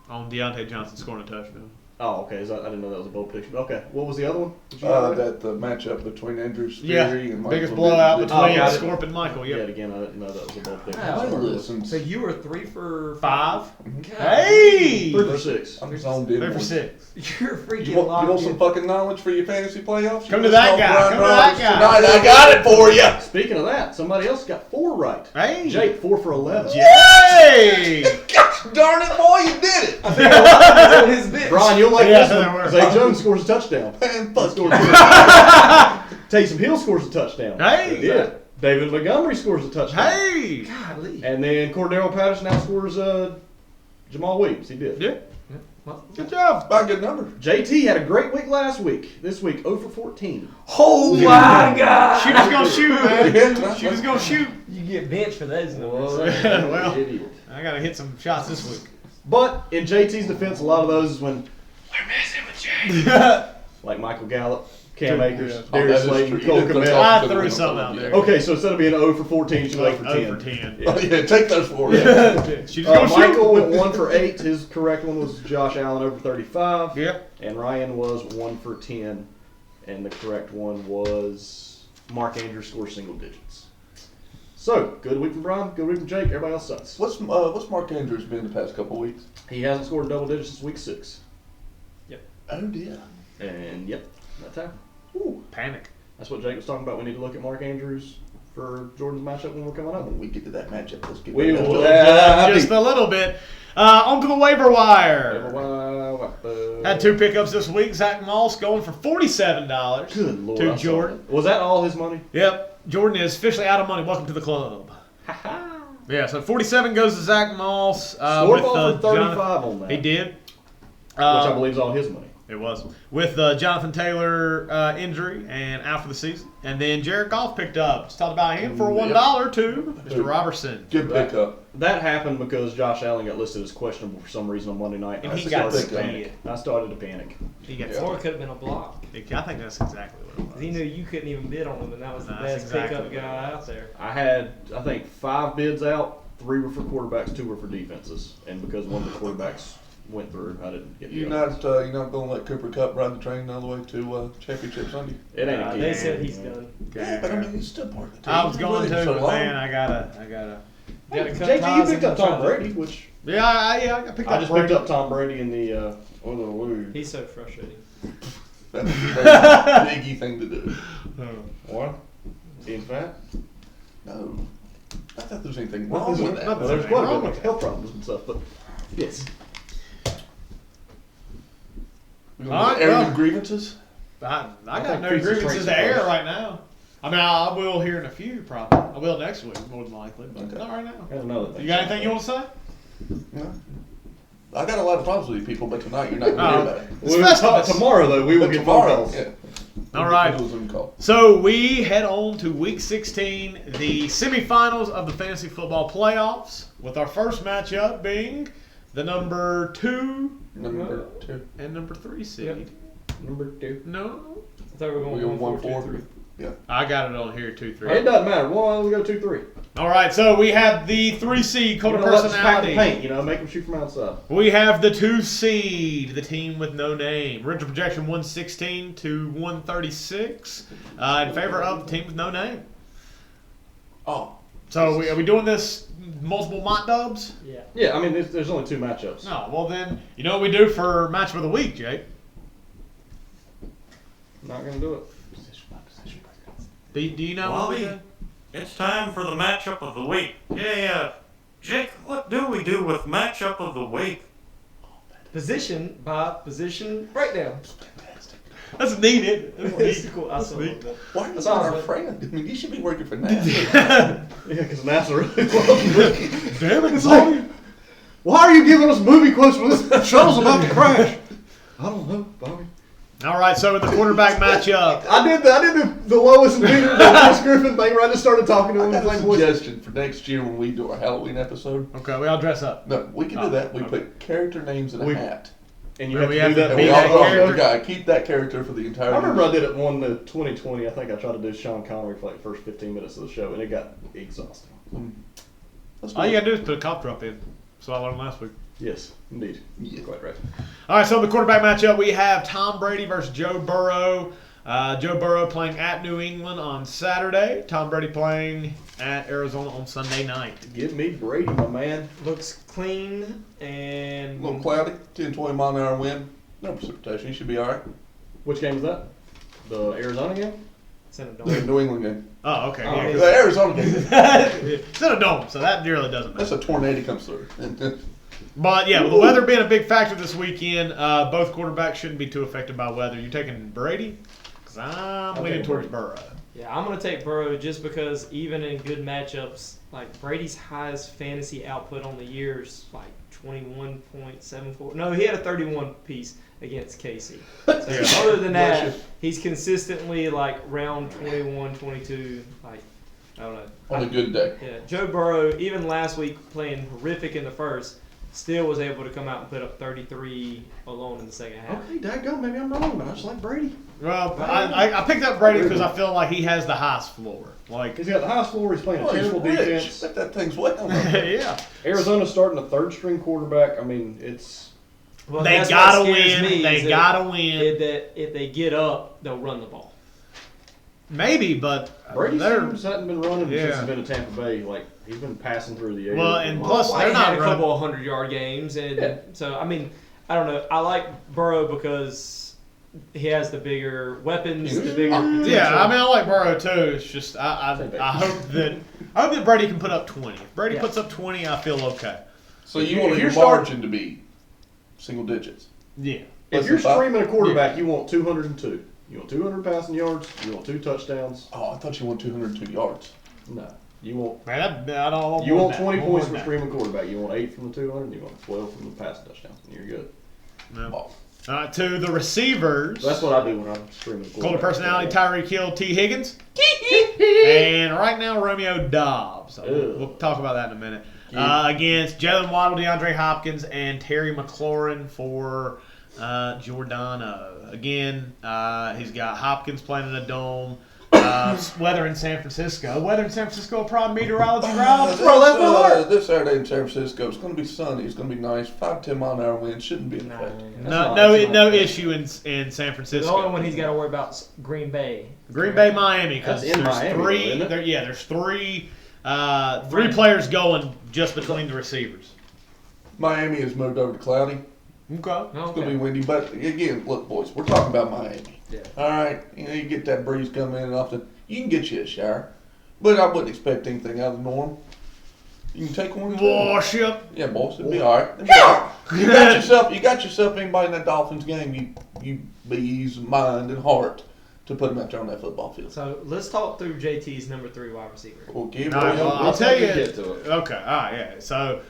on Deontay Johnson scoring a touchdown. Oh, okay. I didn't know that was a bold prediction. Okay. What was the other one? Did you have That the matchup between Andrew's Yeah, Theory and Michael biggest blowout did- between got it. Scorp and Michael. Yeah, Yep. again, I didn't know that was a bold prediction. Wow. Nobody listens. So you were 3 for 5. God. Hey! 3 for 6. I'm zoned in. 3 for on- 6. You're freaking You want locked some in. fucking knowledge for your fantasy playoffs? Come You to that listen guy. Brian Come to that Roberts guy. Tonight. I got it for you. Speaking of that, somebody else got 4 right. Hey! Jake, 4 for 11. Yay! Gosh darn it, boy, you did it. That's on his bench. Brian, you'll like Yeah, this that one. works. Zay Jones scores a touchdown. Man, fuck you. Taysom Hill scores a touchdown. Hey! Yeah. David Montgomery scores a touchdown. Hey! Golly. And then Cordero Patterson now scores Jamal Williams. He did. Yeah. Well, Good job. About a good number. JT had a great week last week. This week, 0 for 14. oh my God. She was gonna shoot, man. Yeah. She was gonna shoot. You get benched for those numbers. Well. Idiot. I gotta hit some shots this week. But in JT's defense, a lot of those is when we're messing with Jay. Like Michael Gallup, Cam Akers, Yeah. Darius that is Slayton, true. Cole You did Kmet. I threw something out there. Okay, so instead of being 0 for 14, she went 0 for 10. 0 for 10. Oh, yeah, take those 4. She just gonna Michael shoot. went 1 for 8. His correct one was Josh Allen over 35. Yeah. And Ryan was 1 for 10. And the correct one was Mark Andrews scores single digits. So, good week from Brian, good week from Jake. Everybody else sucks. What's Mark Andrews been the past couple weeks? He hasn't scored double digits since week 6. Oh dear. And yep, that time. Ooh. Panic. That's what Jake was talking about. We need to look at Mark Andrews for Jordan's matchup when we're coming up. When we get to that matchup, let's get We back will. to it. Just a little bit. On to the waiver wire. Had 2 pickups this week. Zach Moss going for $47 Good Lord. to I saw Jordan. that. Was that all his money? Yep. Jordan is officially out of money. Welcome to the club. Yeah, so 47 goes to Zach Moss. Scorp with offered 35 Jonathan. on that. He did. Which I believe is all his money. It was. With Jonathan Taylor injury and out for the season. And then Jared Goff picked up. Just talked about him for $1 to Mr. Robertson. Good pickup. That happened because Josh Allen got listed as questionable for some reason on Monday night. And I he got started to scared. panic. I started to panic. He got Or it could have been a block. I think that's exactly what it was. He knew you couldn't even bid on him, and that was the That's best exactly pickup what guy it out there. I had, I think, 5 bids out. 3 were for quarterbacks, 2 were for defenses. And because one of the quarterbacks went through, I didn't get the You're others. not going to let Cooper Kupp ride the train all the way to Championship Sunday? It ain't a They game. said he's done. Yeah, but I mean, he's still part of the team. I was He's been going with to, him so but long. man, I gotta. Gotta cut JT, ties you picked and up Tom try to- Brady, which Yeah, I picked up. I just picked up Tom Brady in the league. He's so frustrating. That's a very biggie thing to do. What? Being fat? No. I thought there was anything Well, wrong with there's that. nothing quite a wrong bit with of health problems and stuff, but yes. We All gonna right, air well. the grievances? I got think no pizza grievances shrinks to air first. right now. I mean, I will here in a few, probably. I will next week, more than likely, but Okay. not right now. There's another thing. You got anything you want to say? No. I got a lot of problems with you people, but tonight you're not going to hear about it. It's We'll talk Festivus. tomorrow though. We will But get phone tomorrow, calls. yeah. All right. We'll do a Zoom call. So we head on to Week 16, the semifinals of the fantasy football playoffs, with our first matchup being the number 2 Number 2. and number 3 seed. Number 2. No, I thought we were We going go 1, 4, 2, 1-4. 3. Yeah. I got it on here 2-3. It doesn't matter. Well, we go 2-3. All right, so we have the 3 seed called a Let's pack the personality. paint. You know, make them shoot from outside. We have the 2 seed, the team with no name. Original projection 116 to 136 in favor of the team with no name. Oh. So are we doing this multiple mock dubs? Yeah. Yeah, I mean, there's only 2 matchups. No. Well then, you know what we do for matchup of the week, Jake? Not gonna do it. Do you know what we do? Wally, it's time for the matchup of the week. Yeah, Jake, what do we do with matchup of the week? Position by position breakdown. That's needed. It's cool. I saw that. Why are you That's not our awesome. friend? I mean, you should be working for NASA. Yeah, because NASA really loves me. Damn it, It's like, why are you giving us movie quotes when this shuttle's about to crash? I don't know, Bobby. All right, so with the quarterback matchup, I did the Lois and Peter, the Chris Griffin thing where I just started talking to I him. got a Like, voice. suggestion for next year when we do our Halloween episode. okay, we all dress up. No, we can do that. We put character names in a We- hat. And you Well, have we to have do to that. be And we that all character. gotta keep that character for the entire I remember I year. did it one the 2020. I think I tried to do Sean Connery for like the first 15 minutes of the show, and it got exhausting. Let's do All it. you gotta do is put a cough drop in. So I learned last week. Yes, indeed. Yeah. Quite right. All right, so the quarterback matchup, we have Tom Brady versus Joe Burrow. Joe Burrow playing at New England on Saturday. Tom Brady playing at Arizona on Sunday night. Give me Brady, my man. Looks clean A and little cloudy, 10, 20 mile an hour wind. No precipitation. You should be all right. Which game is that? The Arizona game? it's in a The dome. New England game. Oh, okay. Oh, Yeah, The Arizona game. it's in a dome, so that really doesn't matter. That's a tornado comes through. But, yeah, with the weather being a big factor this weekend, both quarterbacks shouldn't be too affected by weather. You taking Brady? Because I'm leaning towards Burrow. Yeah, I'm going to take Burrow just because even in good matchups, like Brady's highest fantasy output on the year is like 21.74. No, he had a 31 piece against Casey. So other than that, Bless you. he's consistently like round 21, 22. Like, I don't know. On a good day. Yeah, Joe Burrow, even last week playing horrific in the first, still was able to come out and put up 33 alone in the second half. Okay, daggone, maybe I'm wrong, but I just like Brady. Well, I picked up Brady because I feel like he has the highest floor. Like, He's got the highest floor. He's playing a Oh, he's terrible rich. defense. Bet that thing's well. yeah. Arizona's starting a third-string quarterback. I mean, it's Well, They that's gotta what scares win. me They is that gotta win. If they get up, they'll run the ball. Maybe, but Brady's they're teams hadn't been running since Yeah. he's been at Tampa Bay. Like he's been passing through the air. Well, and plus Well, they're he not had a couple running. of 100-yard games, and Yeah. so I mean, I don't know. I like Burrow because he has the bigger weapons, the bigger potential. Yeah, I mean I like Burrow too. It's just I hope that Brady can put up 20. If Brady Yeah. puts up 20, I feel okay. So you want If your you're margin to be single digits. Yeah. If you're Listen, streaming a quarterback, you want 202. You want 200 passing yards. You want 2 touchdowns. Oh, I thought you want 202 yards. No, you want Man, I don't want you more want than that. 20 I points more for than streaming quarterback. You want 8 from the 200. And you want 12 from the passing touchdowns, and you're good. that. No. Oh. All right, to the receivers. That's what I do when I'm streaming a Golden quarterback. personality, Tyreek Hill, T. Higgins. And right now, Romeo Dobbs. So we'll talk about that in a minute. Against Jalen Waddle, DeAndre Hopkins, and Terry McLaurin for Jordon. Again, he's got Hopkins playing in a dome. Weather in San Francisco. Weather in San Francisco, a problem. Meteorology, Rob. This Saturday in San Francisco, it's going to be sunny. It's going to be nice. 5, 10 mile an hour wind shouldn't be an effect. No issue in San The only Francisco. one he's got to worry about is Green Bay. Green Bay, Miami, because That's in there's Miami, three. though, isn't it? There's three players going just between the receivers. Miami has moved over to cloudy. Okay. It's going to be windy. But again, look, boys, we're talking about Miami. Yeah. All right. You get that breeze coming in often. You can get you a shower. But I wouldn't expect anything out of the norm. You can take one. Wash up. Yeah, boss, it'll be all right. It'll be all right. You got yourself anybody in that Dolphins game. You be ease of mind and heart to put them out there on that football field. So let's talk through JT's number 3 wide receiver. Okay, All right, well, I'll tell you. Get to it. Okay. All right. Yeah. So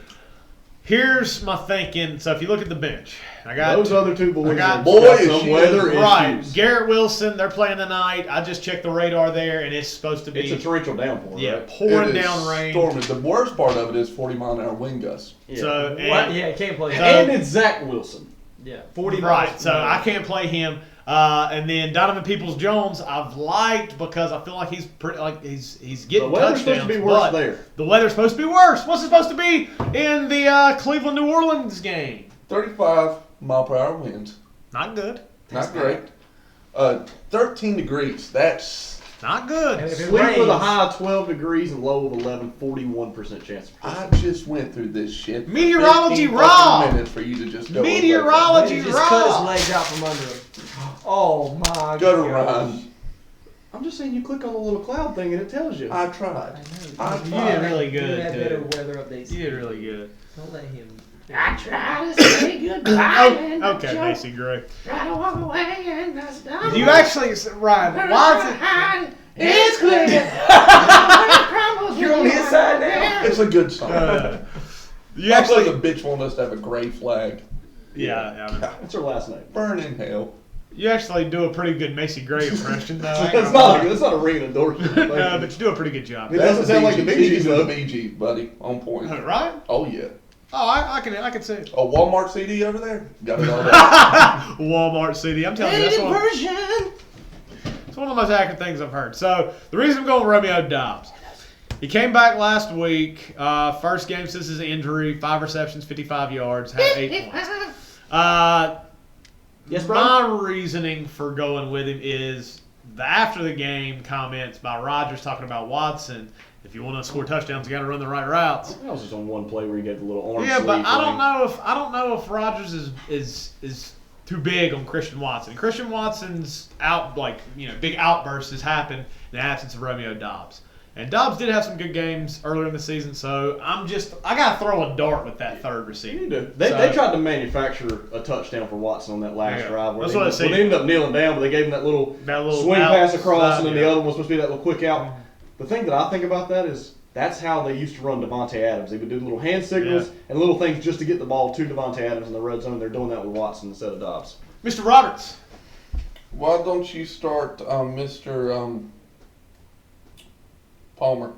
here's my thinking. So if you look at the bench, I got Those other two boys, I got- have Boy, got is some she weather right. issues. Garrett Wilson, they're playing tonight. I just checked the radar there, and it's supposed to be It's a torrential downpour. yeah, right? pouring It is down rain. storming. The worst part of it is 40 mile an hour wind gusts. Yeah. So What? and, Yeah, can't play. And it's Zach Wilson. Yeah, 40 right. miles. So I can't play him. And then Donovan Peoples-Jones, I've liked because I feel like he's pretty, like he's The getting weather's touchdowns. supposed to be worse but there. The weather's supposed to be worse. What's it supposed to be in the Cleveland-New Orleans game? 35 mile per hour winds. Not good. Not great. 13 degrees. That's. Not good. And if it Sleep with a rains- high of 12 degrees and low of 11, 41% chance of I just went through this shit. Meteorology 15 Rob. fucking minutes for you to just go. Meteorology He just cut his Rob. legs out from under him. Oh my Go to God. Ryan. I'm just saying you click on the little cloud thing and it tells you. I tried. I You did tried. really You good. had too. better weather updates. You did really good. Don't let him. I try to say goodbye and Oh, okay, joke. Macy Gray. Try to walk away and that's done. You actually, Ryan, why is it? It's clear. You're on his side now. It's a good song. You Actually, actually, the bitch want us to have a gray flag. yeah. What's her last name? Burn in hell. You actually do a pretty good Macy Gray impression, though. That's not a ring endorsement. No, but you do a pretty good job. It doesn't sound like the Bee Gees, She can do though. the Bee Gees, buddy. On point. Right? Oh, yeah. Oh, I can see it. A Walmart CD over there? Got it all there. Walmart CD. I'm telling you, that's one. It's one of the most accurate things I've heard. So the reason I'm going with Romeo Dobbs, He came back last week. First game since his injury. 5 receptions, 55 yards, had 8 points. Yes, Bryan? My reasoning for going with him is the after the game comments by Rodgers talking about Watson. If you want to score touchdowns, you got to run the right routes. That was just on one play where he gave the little orange. Yeah, but sleeve I don't know if Rodgers is too big on Christian Watson. Christian Watson's big outbursts has happened in the absence of Romeo Doubs. And Dobbs did have some good games earlier in the season, so I got to throw a dart with that third receiver. You do. They tried to manufacture a touchdown for Watson on that last drive. That's what I see. They ended up kneeling down, but they gave him that little swing pass across, and then the other one was supposed to be that little quick out. The thing that I think about that is that's how they used to run Devontae Adams. They would do little hand signals and little things just to get the ball to Devontae Adams in the red zone. They're doing that with Watson instead of Dobbs. Mr. Roberts. Why don't you start Mr. Palmer?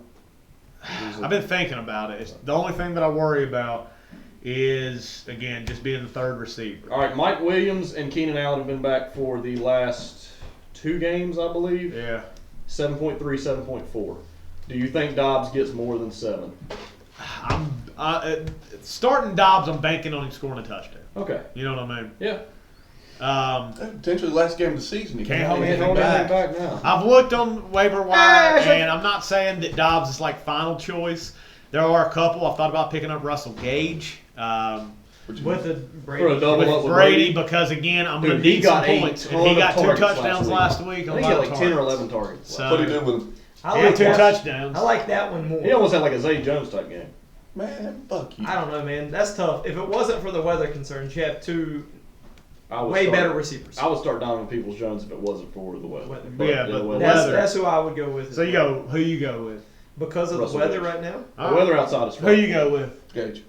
I've been thinking about it. The only thing that I worry about is, again, just being the third receiver. All right, Mike Williams and Keenan Allen have been back for the last 2 games, I believe. Yeah. 7.3, 7.4. Do you think Dobbs gets more than 7? Starting Dobbs, I'm banking on him scoring a touchdown. Okay. You know what I mean? Yeah. Potentially last game of the season. You Can't hold hold anything back. now. I've looked on Waiver-Wire, and I'm not saying that Dobbs is like final choice. There are a couple. I've thought about picking up Russell Gage. With the Brady. For a double up With Brady, because again, I'm going to need some points. And he got 2 touchdowns last week. I think he had like 10 or 11 targets. So, What do you do with him? He had 2 touchdowns. I like that one more. He almost had like a Zay Jones type game. Man, fuck you. I don't know, man. That's tough. If it wasn't for the weather concerns, you have 2 Way better receivers. I would start Donovan Peoples-Jones if it wasn't for the weather. That's who I would go with. So who you go with? Because of Russell the weather Gage. right now? The weather outside is Who you go with? Gage.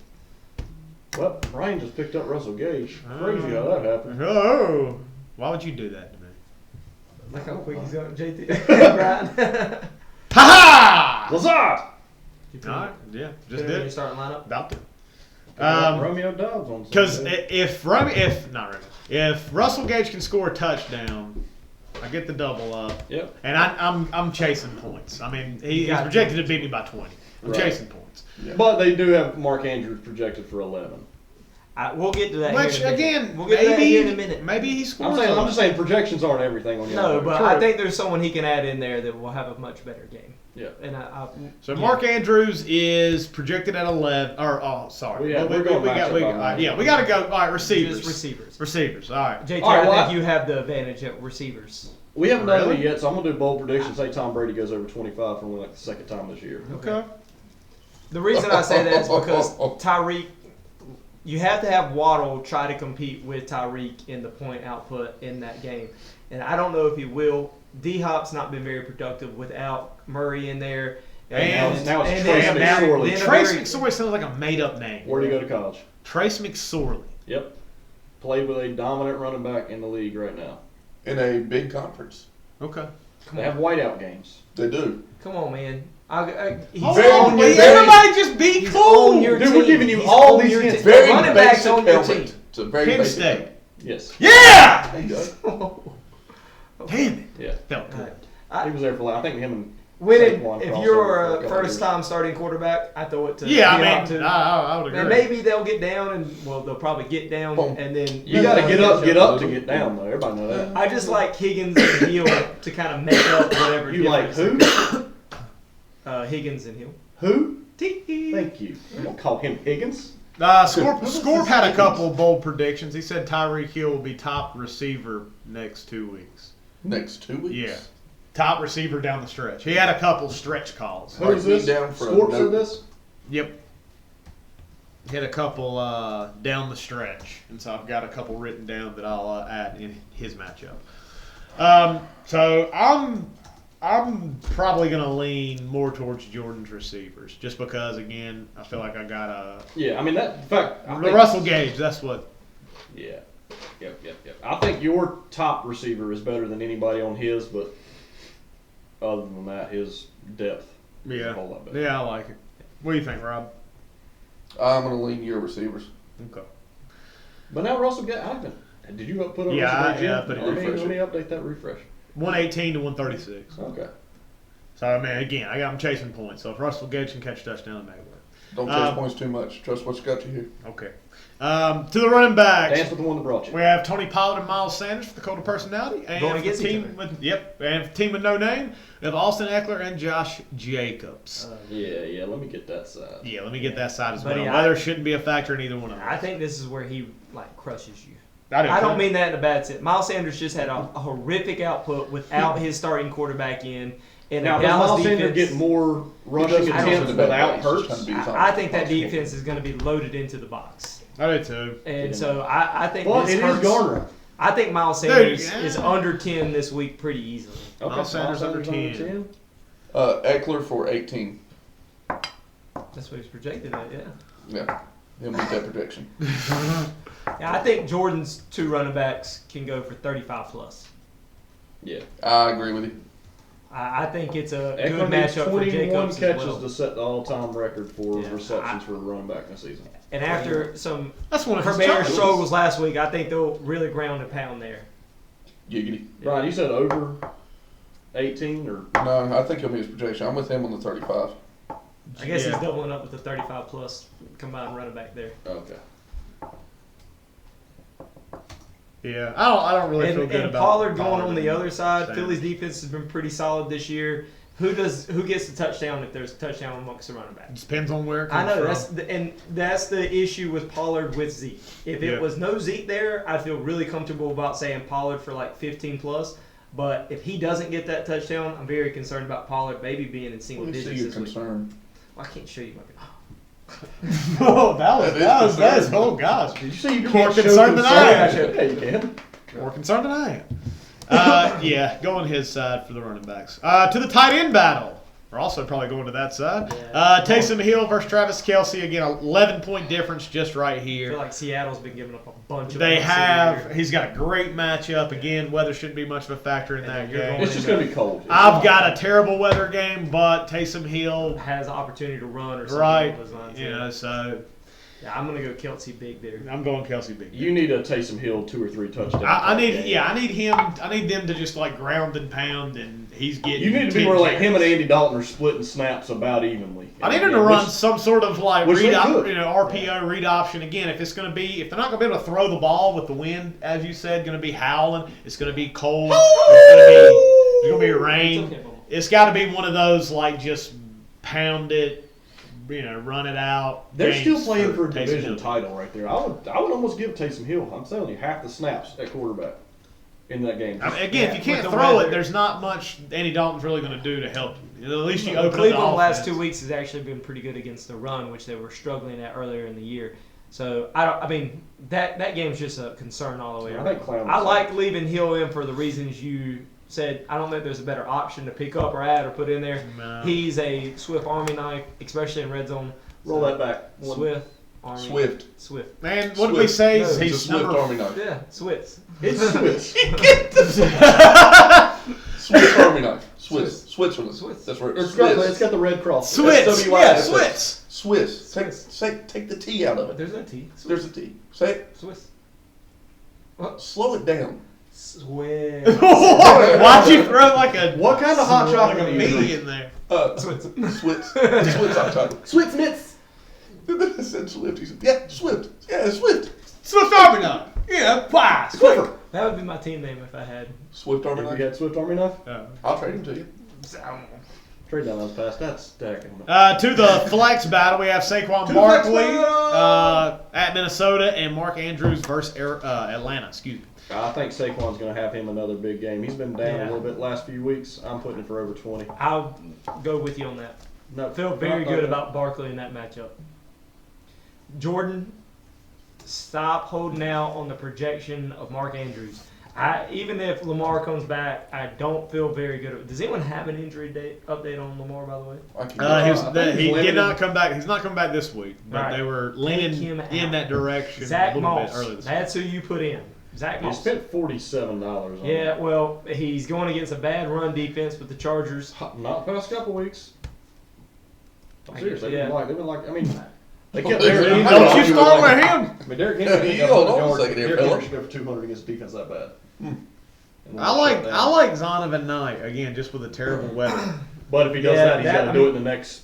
Well, Bryan just picked up Russell Gage. Crazy how that happened. Oh, why would you do that to me? Like how quick he's going, JT. Bryan. Ha ha! Lazard! All right, yeah, just Put him in did your it. starting lineup. About to. Romeo Doubs on Because Sunday. if Russell Gage can score a touchdown, I get the double up. Yep. And I'm chasing points. I mean, he's projected to beat me by 20. I'm chasing points. Yeah. But they do have Mark Andrews projected for 11. We'll get to that. Which here in a minute. again, we'll get to that here in a minute. maybe he scores. I'm just saying projections aren't everything on your No, own. but True. I think there's someone he can add in there that will have a much better game. Yeah. And So Mark Andrews is projected at 11. Sorry. We're going matchup by matchup. We got to go. All right, receivers. Just receivers. Receivers. All right. JT, All right, I think you have the advantage at receivers. We haven't done Really? it yet, so I'm going to do bold predictions. Say Tom Brady goes over 25 for only like the second time this year. Okay. The reason I say that is because Tyreek, you have to have Waddle try to compete with Tyreek in the point output in that game. And I don't know if he will. D-Hop's not been very productive without Murray in there. And now it's and Trace then- McSorley. then a Trace very- McSorley sounds like a made-up name. Where did he go to college? Trace McSorley. Yep. Played with a dominant running back in the league right now. In a big conference. Okay. They have whiteout games. They do. Come on, man. He's Hold Very- on, very- everybody just be He's cool. on your Dude, team. we're giving you He's all on these your hints. team. Very Running backs basic on your helmet. team. It's a very Penn basic State. helmet. Yes. Yeah! There you go. Damn it. Yeah. Felt good. He was there for I think him and If Saquon crossed over for you're a a couple first years. time starting quarterback, I throw it to Yeah, D-Hop I too. mean, I would agree. And maybe they'll get down, and they'll probably get down, Boom. and then You got to get up to get down though. Everybody know that. I just like Higgins and Hill to kind of make up whatever. You like difference. who? Higgins and Hill. Who? Tee. Thank you. You don't call him Higgins. Scorp had a couple bold predictions. He said Tyreek Hill will be top receiver next 2 weeks. Next 2 weeks. Yeah. Top receiver down the stretch. He had a couple stretch calls. Who is this? Down for a Scorp said note. this? Yep. Hit a couple down the stretch, and so I've got a couple written down that I'll add in his matchup. So I'm probably gonna lean more towards Jordan's receivers, just because again I feel like I got a Yeah, I mean that. In fact, I think- Russell Gage. That's what. Yeah. Yep. I think your top receiver is better than anybody on his, but other than that, his depth is Yeah. a whole lot better. Yeah, I like it. What do you think, Rob? I'm going to lean your receivers. Okay. But now Russell Gage, did you put up Yeah, Russell Gage? I in? put it Let me refresh. update that refresh. 118 to 136. Okay. So, I mean, again, I got him chasing points. So if Russell Gage can catch a touchdown, it may work. Don't chase points too much. Trust what's got you here. Okay. To the running backs. Dance with the one that brought you. We have Tony Pollard and Miles Sanders for the Coda personality. And Going for against the each team with, and for the team with no name, we have Austin Eckler and Josh Jacobs. Yeah, let me get that side. Yeah, let me get that side as Buddy, well. Weather shouldn't be a factor in either one of them. I think this is where he like crushes you. I don't mean that in a bad sense. Miles Sanders just had a horrific output without his starting quarterback in. And Now, the does Dallas Miles defense, Sanders get more rushing attempts without Hurts? I think that defense is going to be loaded into the box. I do too. And so I think But this it is hurts. Garner. I think Miles Sanders yeah. is under 10 this week pretty easily. Okay, Miles Sanders under 10. Eckler for 18. That's what he's projected at, yeah. Yeah, he'll meet that projection. Yeah, I think Jordan's 2 running backs can go for 35 plus. Yeah. I agree with you. I think it's a Eckler good needs matchup for 21 Jacobs catches as well. to set the all-time record for Yeah, receptions for a running back in the season. And after some That's one of his Premier choices. struggles last week, I think they'll really ground and pound there. Giggity. Brian, you said over 18 or? No, I think he'll meet his projection. I'm with him on the 35. I guess Yeah. he's doubling up with the 35 plus combined running back there. Okay. Yeah, I don't really feel good And about Pollard going on the and other side. Sanders. Philly's defense has been pretty solid this year. Who gets the touchdown if there's a touchdown amongst the running backs? Depends on where it I comes know from. that's the issue with Pollard with Zeke. If Yeah. it was no Zeke there, I'd feel really comfortable about saying Pollard for like 15 plus. But if he doesn't get that touchdown, I'm very concerned about Pollard maybe being in single Let me see digits your this week. concern. Well, I can't show you my. Oh, that was concerning. oh gosh. Did you say you're more concerned than I am. Yeah, you can. More concerned than I am. Yeah, go on his side for the running backs. To the tight end battle. We're also probably going to that side. Yeah. Taysom Hill versus Travis Kelce. Again, 11-point difference just right I here. feel like Seattle's been giving up a bunch of. They points have. every year. He's got a great matchup. Again, weather shouldn't be much of a factor in that you're game. going It's just going to be cold. I've got a terrible weather game, but Taysom Hill, has the opportunity to run or something. right? along those lines, You know, so Yeah, I'm gonna go Kelce big there. I'm going Kelce big. You need a Taysom Hill 2 or 3 touchdowns. I need, game. yeah, I need him. I need them to just like ground and pound, and he's getting. You need to be 10 more like him and carries. Andy Dalton are splitting snaps about evenly. I need him to run some sort of like which read, they could. RPO read option again. If it's going to be, if they're not going to be able to throw the ball with the wind, as you said, going to be howling. It's going to be cold. It's going to be rain. It's okay, Mama. It's got to be one of those like just pound it, run it out. They're still games playing for a Taysom division Hill. title right there. I would almost give Taysom Hill. I'm telling you, half the snaps at quarterback in that game. I mean, again, if you can't With the throw weather. it, there's not much Andy Dalton's really going to do to help you. At least you open up the Cleveland the last offense. 2 weeks has actually been pretty good against the run, which they were struggling at earlier in the year. So I mean that game's just a concern all the way I around. think Clown. I like leaving Hill in for the reasons you said. I don't think there's a better option to pick up or add or put in there. No. He's a Swift Army knife, especially in red zone. Roll that back. Swift Army. Swift. Swift. Man, what did we Swift. say? No, He's a He's Swift number Army knife. Yeah, Swift. It's Swiss. Swiss Army knife. Swiss. Switzerland. Swiss. That's right. It's got the red cross. Swiss. SWI. Yeah, Swiss. Swiss. Swiss. Take the T out of But it. there's no T. There's a T. Say it. Swiss. Slow it down. Swift. Why'd you throw like a What kind of hot chocolate like are a you bee drinking? in there? Swiss. Swiss hot chocolate. Swiss mitts. I said Swift. He said, yeah, Swift. Yeah, Swift. Swift Army knife. Yeah, why? Swiffer. That would be my team name if I had. Swift Army If you knife. had Swift Army knife, I'll trade him to you. trade down those past. That's stacking. To the flex battle, we have Saquon the Barkley flex battle! at Minnesota and Mark Andrews versus Atlanta. Excuse me. I think Saquon's going to have him another big game. He's been down Yeah. a little bit last few weeks. I'm putting it for over 20. I'll go with you on that. No, Feel very good about Barkley in that matchup. Jordan, stop holding out on the projection of Mark Andrews. Even if Lamar comes back, I don't feel very good. Does anyone have an injury update on Lamar, by the way? He limited. did not come back. He's not coming back this week, but Right. they were Take leaning him in out. that direction Zach a little Moss. bit earlier this week. That's who you put in. Zach He Moss. spent $47 on Yeah, it. well, he's going against a bad run defense with the Chargers. Not the past couple weeks. I'm serious. They've Yeah. been like, I mean, they kept Don't Derrick you Henry. Don't you start with him. I mean, Derrick Henry. You hold on a second here, Derrick fella. Henry should go for 200 against the defense that bad. And I like Zonovan Knight again, just with the terrible weather. But if he does Yeah, that, he's got to do it in the next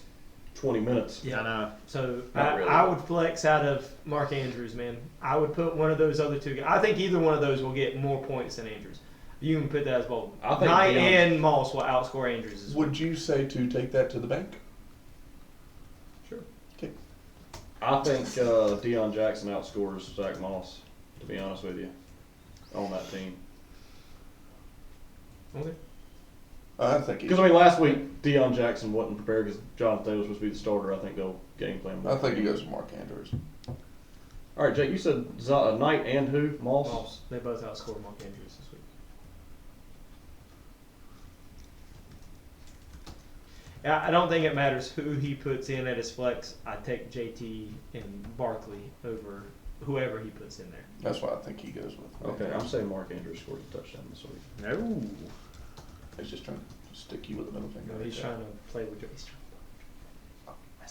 20 minutes. I know. So Not really. I would flex out of Mark Andrews, man. I would put one of those other two guys. I think either one of those will get more points than Andrews. You can put that as both. I think Knight Deion- and Moss will outscore Andrews as well. Would you say to take that to the bank? Sure. Okay. I think Deion Jackson outscores Zach Moss, to be honest with you, on that team. Okay. I think Because, I mean, last week, Deion Jackson wasn't prepared because Jonathan Taylor was supposed to be the starter. I think they'll game plan. I think he goes with Mark Andrews. All right, Jake, you said Knight and who? Moss? Moss. They both outscored Mark Andrews this week. I don't think it matters who he puts in at his flex. I take JT and Barkley over whoever he puts in there. That's what I think he goes with. Okay, I'm saying Mark Andrews scores a touchdown this week. No. He's just trying to stick you with the middle finger. No, he's trying to play with Jordan.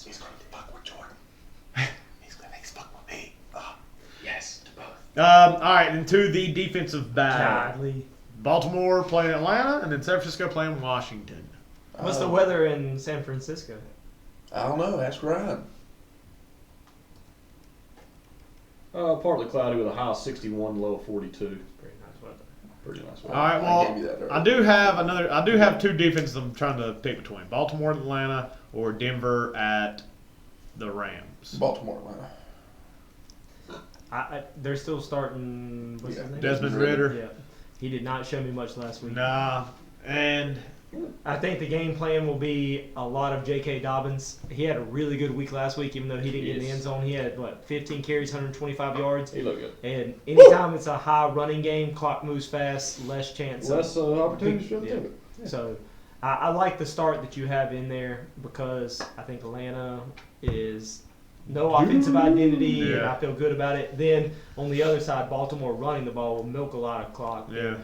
He's going to fuck with Jordan. He's fuck with me. Yes, to both. All right, and to the defensive battle. Godly. Baltimore playing Atlanta, and then San Francisco playing Washington. What's the weather in San Francisco? I don't know. Ask Ryan. Partly cloudy with a high of 61, low of 42. Pretty nice weather. Pretty nice All weather. right, I gave you well, that I do have another. I do have two defenses I'm trying to pick between: Baltimore, Atlanta, or Denver at the Rams. Baltimore, Atlanta. They're still starting. What's his name? Desmond Ritter. Yeah, he did not show me much last week. Nah, and I think the game plan will be a lot of J.K. Dobbins. He had a really good week last week, even though he didn't get in the end zone. He had, 15 carries, 125 yards. He looked good. And anytime it's a high running game, clock moves fast, less chance. Less opportunities to yeah. take it. Yeah. So I like the start that you have in there because I think Atlanta is no offensive identity, and Yeah. I feel good about it. Then on the other side, Baltimore running the ball will milk a lot of clock. yeah,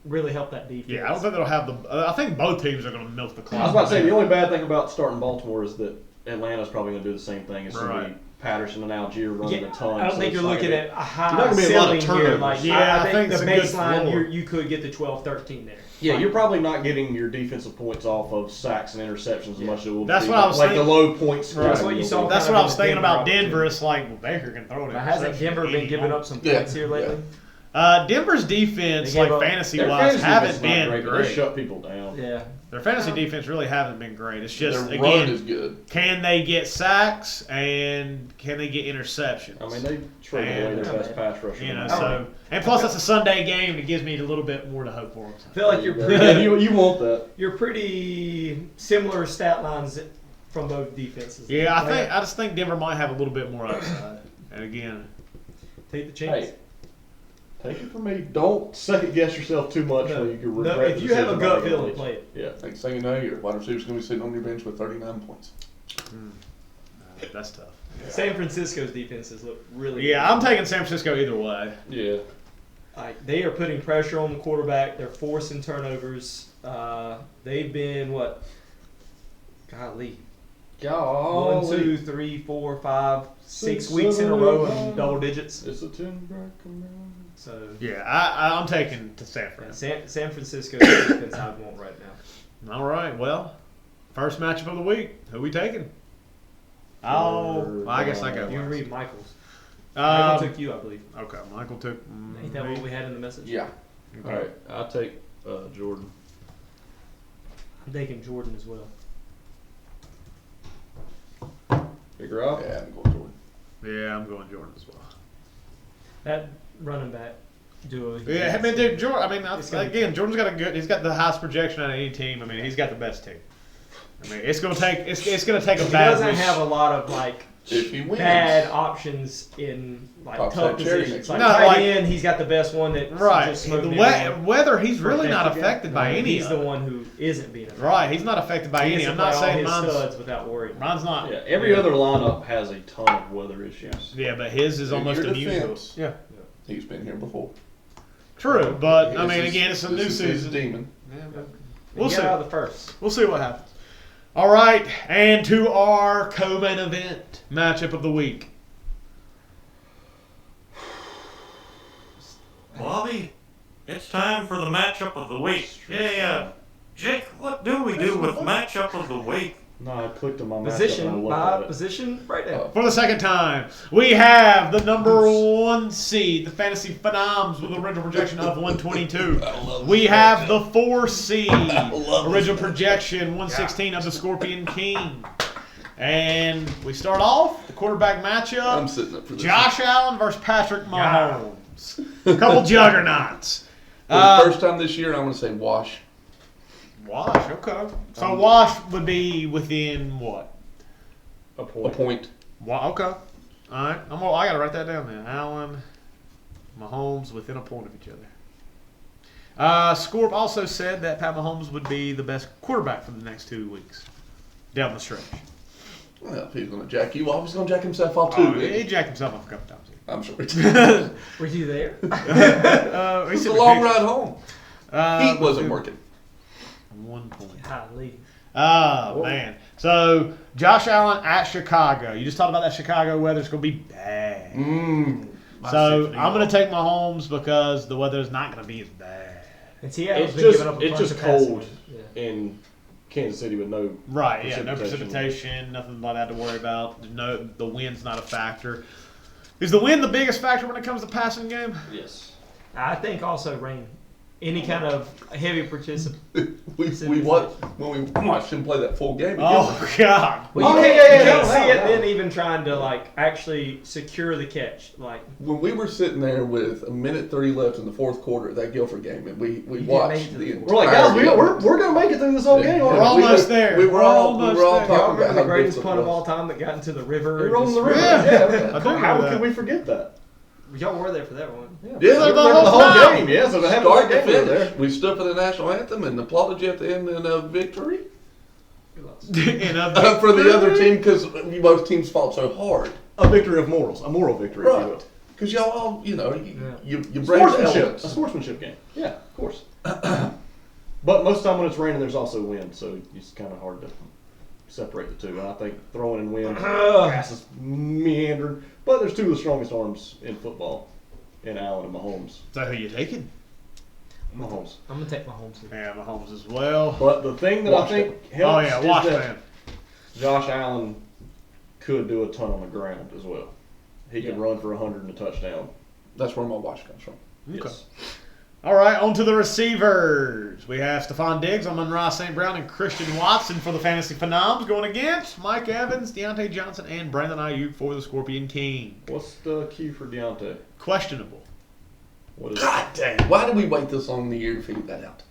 Really help that defense. yeah. I don't think they'll have the. I think both teams are going to milk the clock. I was about to say, the only bad thing about starting Baltimore is that Atlanta's probably going to do the same thing. It's going to Right. be Patterson and Algier running Yeah, a ton. I don't so think it's you're not looking gonna at a You're not high gonna be a lot of ceiling here. turnovers. Like, Yeah, I think it's the a good baseline, floor. you could get the 12-13 there. Yeah, you're probably not getting your defensive points off of sacks and interceptions as much as it will That's be. what I was like thinking. the low points. That's what you saw. That's kind what of I was in the thinking about Denver Denver. It's like, well, Baker can throw it. But hasn't Denver been giving up some Yeah. points here lately? Denver's defense, They gave up- fantasy Their wise, fantasy haven't defense is not been great, but great. They shut people down. Yeah. Their fantasy defense really hasn't been great. It's just Their run is again, good. can they get sacks and can they get interceptions? I mean, they traded away their And- best pass rusher. You know, in so and plus it's a Sunday game. It gives me a little bit more to hope for. I feel like you're yeah, pretty, you want that. you're pretty similar stat lines from both defenses. Yeah, I just think Denver might have a little bit more upside. And again, Take the chance. Hey, take it from me. Don't second guess yourself too much, or you can regret. No, if the you have a decision gut by feeling, making play it. Yeah. Next thing you know, your wide receiver's going to be sitting on your bench with 39 points. that's tough. San Francisco's defenses look really Yeah, good. I'm taking San Francisco either way. Yeah. They are putting pressure on the quarterback. They're forcing turnovers. They've been what? Golly. God. 1, 2, 3, 4, 5, 6 6, weeks in a 7, row 8, in double digits. It's a 10-back So Yeah, I'm taking to San Fran. San Francisco's defense I want right now. All right, well, first matchup of the week. Who we taking? I guess I go. You can last. read Michael's. Michael Um, took you, I believe. okay, Michael took. Ain't that what we had in the message? Yeah. Okay. All right, I'll take Jordan. I'm taking Jordan as well. Figure out. Yeah, I'm going Jordan. Yeah, I'm going Jordan as well. That running back duo. Yeah, I mean, dude, Jordan. I mean, It's gonna- again, Jordan's got a good. He's got the highest projection out of any team. I mean, he's got the best team. I mean, it's gonna take. It's gonna take a He bad. doesn't week. have a lot of If he wins. bad options in Top tough side cherry positions. mix. Like No, tight like- end, he's got the best one that Right. just smoked The me around. weather, he's really not Protected affected by guy. any. He's of the it. one who isn't being affected. Right, he's not affected by He any. gets I'm to not play all saying his mine's. studs without worrying. Mine's not. Yeah, every other lineup has a ton of weather issues. Yeah, but his is In almost your immune to it. defense. Yeah. He's been here before. True, but I This mean, is- again, it's a this new is his season. demon. We'll He see. got out of the first. We'll see what happens. All right, and to our co-main event matchup of the week. Bobby, it's time for the matchup of the week. Yeah. Jake, what do we do with matchup of the week? No, I clicked on my matchup and I Position looked by at it. position breakdown. For the second time, we have the number 1 seed, the Fantasy Phenoms, with a original projection of 122. We have the 4 seed, original projection 116 of the Scorpion King. And we start off the quarterback matchup. I'm sitting up for this. Josh Allen versus Patrick Mahomes. A couple juggernauts. For the first time this year, I'm going to say wash. Wash, okay. So Wash would be within what? A A point. point. Okay. All right. I got to write that down then. Allen, Mahomes within a point of each other. Scorp also said that Pat Mahomes would be the best quarterback for the next 2 weeks. Down the stretch. Well, if he's going to jack you off, he's going to jack himself off too. Oh, he jacked himself off a couple times. I'm sure he did. Were you there? It's a long ride home. Heat wasn't working. 1 point. Golly. Oh, man. So, Josh Allen at Chicago. You just talked about that Chicago weather. It's going to be bad. So, I'm going to take Mahomes because the weather is not going to be as bad. And Seattle's It's been just giving up a it's bunch just of passing. cold in Kansas City with no Right, yeah, no precipitation. precipitation, nothing like that to worry about. No, the wind's not a factor. Is the wind the biggest factor when it comes to passing game? Yes. I think also rain. Any kind of heavy participant. we watched when we watched him play that full game. Oh, God. Well, you can't see it then even trying to like actually secure the catch. Like When we were sitting there with 1:30 left in the fourth quarter of that Guilford game, and we didn't make watched it to the the We're like, guys, we're going to make it through this whole game. We're aren't we? almost there. We were all almost talking there. y'all about remember how the greatest good punt of was. all time that got into the river? They and rolled in the river. just- Yeah. Yeah. I do How remember could that. we forget that? Y'all were there for that one. Yeah, We were there for the whole time. game. Yeah, so to have a Start to game we were finish. there. We stood for the national anthem and applauded you at the end in a victory We lost. for the other team because both teams fought so hard. A victory of morals, a moral victory, if you will. Right. Because y'all all, you braved the Sportsmanship, elements. a sportsmanship game. Yeah, of course. But most of the time when it's raining, there's also wind, so it's kind of hard to separate the two. And I think throwing in wind, grass is meandering. But there's two of the strongest arms in football, in Allen and Mahomes. So who you taking? Mahomes. I'm gonna take Mahomes. Yeah, Mahomes as well. But the thing that I think helps Oh, yeah, watch is that man. Josh Allen could do a ton on the ground as well. He could run for 100 and a touchdown. That's where my watch comes from. Okay. Yes. All right, on to the receivers. We have Stephon Diggs, Amon-Ra St. Brown, and Christian Watson for the Fantasy Phenoms going against Mike Evans, Deontay Johnson, and Brandon Ayuk for the Scorpion King. What's the key for Deontay? Questionable. What is God damn! Why did we wait this long in the year to figure that out?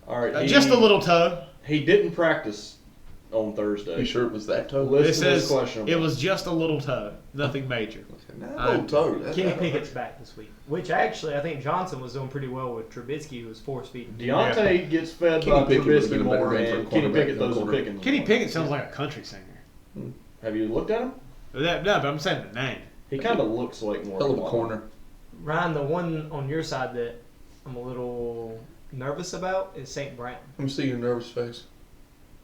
All right, Just a little toe. He didn't practice on Thursday. You sure it was that toe? It Listen to this says questionable. it was just a little toe. Nothing major. No, toe. That's Kenny not- Pickett's back this week, which actually I think Johnson was doing pretty well with Trubisky, who was force feeding. Deontay gets fed Kenny by Pickett would've Trubisky been a better more, man for a and Kenny quarterback Pickett than a throws the quarterback. pickings. Kenny Pickett sounds like a country singer. Have you looked at him? No, but I'm saying the name. He kind of looks like more Hell of a one. corner. Ryan, the one on your side that I'm a little nervous about is St. Brown. Let me see your nervous face.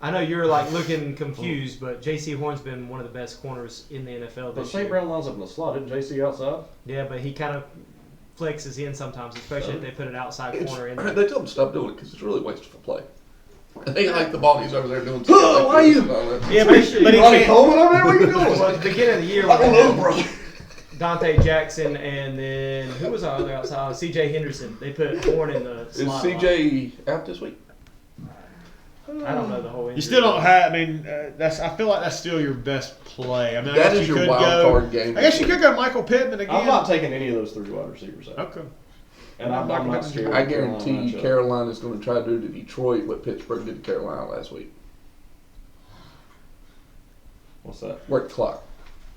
I know you're like looking confused, but J.C. Horn's been one of the best corners in the NFL But this St. year. Brown lines up in the slot. Isn't JC outside? Yeah, but he kind of flexes in sometimes, especially if they put an outside corner in there. They tell him to stop doing it because it's really wasteful play. They like the ball he's over there doing. Oh, why you- Yeah, but he Ronnie can't. Coleman over there? What are you doing? Well, at the beginning of the year, I don't know, bro. Dante Jackson and then who was our other outside? C.J. Henderson. They put Horn in the Is slot. CJ out this week? I don't know the whole injury. You still don't have. I mean, that's. I feel like that's still your best play. I mean, I That guess is you your could wild go. card game. I guess you could go Michael Pittman again. I'm not taking any of those three wide receivers out. Okay. And I'm not scared. I of the guarantee Carolina you matchup. Carolina's going to try to do to Detroit what Pittsburgh did to Carolina last week. What's that? Work the clock.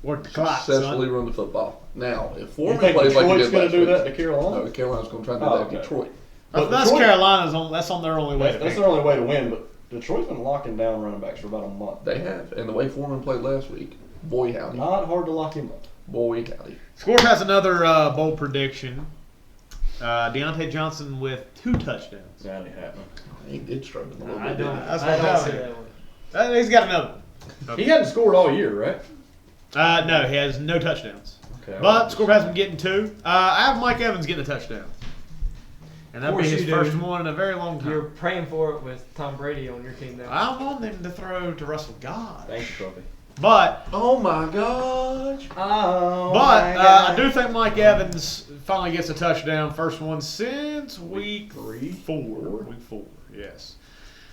Work the clock, Successfully son. run the football. Now, if You Foreman think plays like he Detroit's did going last to do week, that to Carolina? no, Carolina's going to try to do Oh, that okay. to Detroit. But That's Detroit- Carolina's on. That's on their only way to That's beat. their only way to win, but Detroit's been locking down running backs for about a month. They have. And the way Foreman played last week, boy howdy. Not hard to lock him up. Boy howdy. Scorp has another bold prediction. Deontay Johnson with 2 touchdowns. That ain't happening. He did struggle a little I bit. don't. didn't That's I what I'm don't telling see you. that one. He's got another one. He hadn't scored all year, right? No, he has no touchdowns. Okay. But Scorp has been getting 2. I have Mike Evans getting a touchdown. And that'll be course his you do. first one in a very long time. You're praying for it with Tom Brady on your team now. I want them to throw to Russell God. Thanks, Trophy. But Oh my gosh. Oh, I do think Mike Evans finally gets a touchdown. First one since week 4. Week 4, yes.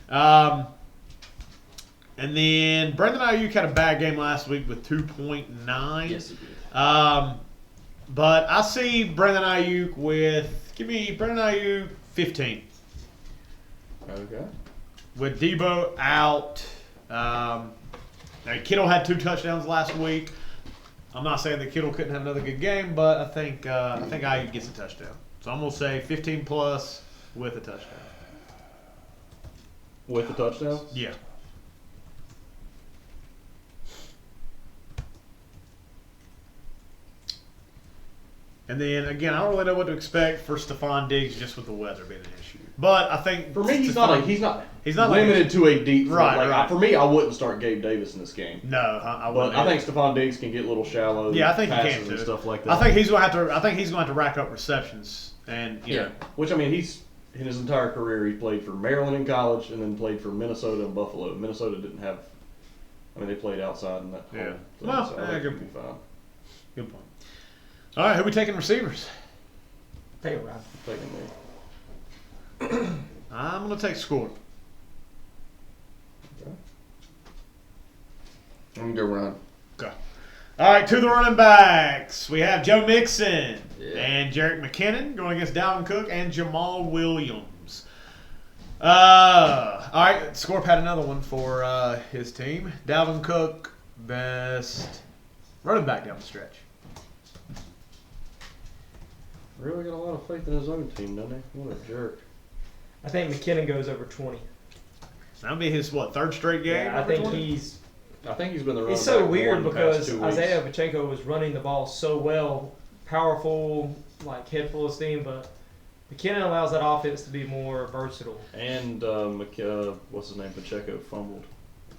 And then Brandon Ayuk had a bad game last week with 2.9. Yes, he did. But I see Brandon Ayuk give me Brandon Ayuk 15. Okay. With Debo out. Now, Kittle had 2 touchdowns last week. I'm not saying that Kittle couldn't have another good game, but I think Ayuk gets a touchdown. So I'm going to say 15 plus with a touchdown. With the touchdown? Yeah. And then, again, I don't really know what to expect for Stephon Diggs just with the weather being an issue. But I think For me, he's not limited to a deep right. For me, I wouldn't start Gabe Davis in this game. No, I But wouldn't. I think Stephon Diggs can get a little shallow. Yeah, I think he passes can too. and stuff like that. I think he's going to have to rack up receptions, and you know. Which I mean, he's in his entire career, he played for Maryland in college, and then played for Minnesota and Buffalo. Minnesota didn't have. I mean, they played outside in that. Yeah. Home, Well, so I yeah, think good he'll be fine. Good point. All right, who we taking receivers? Take it, Ryan. Taking me. I'm going to take Scorp. I'm going to go Ryan. Okay. All right, to the running backs. We have Joe Mixon and Jerick McKinnon going against Dalvin Cook and Jamal Williams. All right, Scorp had another one for his team. Dalvin Cook, best running back down the stretch. Really got a lot of faith in his own team, doesn't he? What a jerk. I think McKinnon goes over 20. That'll be his, third straight game? Yeah, I think he's been the running It's so back weird one the past because 2 weeks. Isaiah Pacheco was running the ball so well, powerful, like head full of steam, but McKinnon allows that offense to be more versatile. And what's his name? Pacheco fumbled.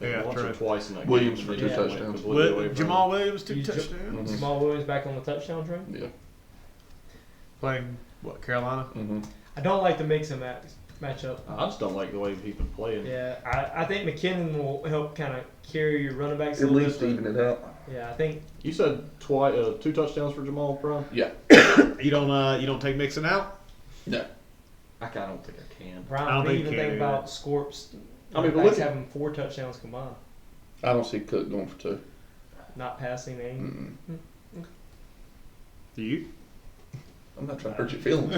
Yeah, once true. or twice in that Williams game. for and 2 they just went touchdowns. completely away from Jamal him. Williams, 2 You- touchdowns. Jamal Williams back on the touchdown train. Yeah. Playing, Carolina? Mm-hmm. I don't like the mix and matchup. I just don't like the way he's been playing. Yeah, I think McKinnon will help kind of carry your running backs a At little least bit. even it out. Yeah, I think You said 2 touchdowns for Jamal, Brian? Yeah. You don't take Mixon out? No. I don't think I can. Brian, I don't what do you think even he think can about Scorp's I mean, but backs look at- having 4 touchdowns combined, I don't see Cook going for 2. not passing any. Mm-mm. Do you? I'm not trying to hurt your feelings.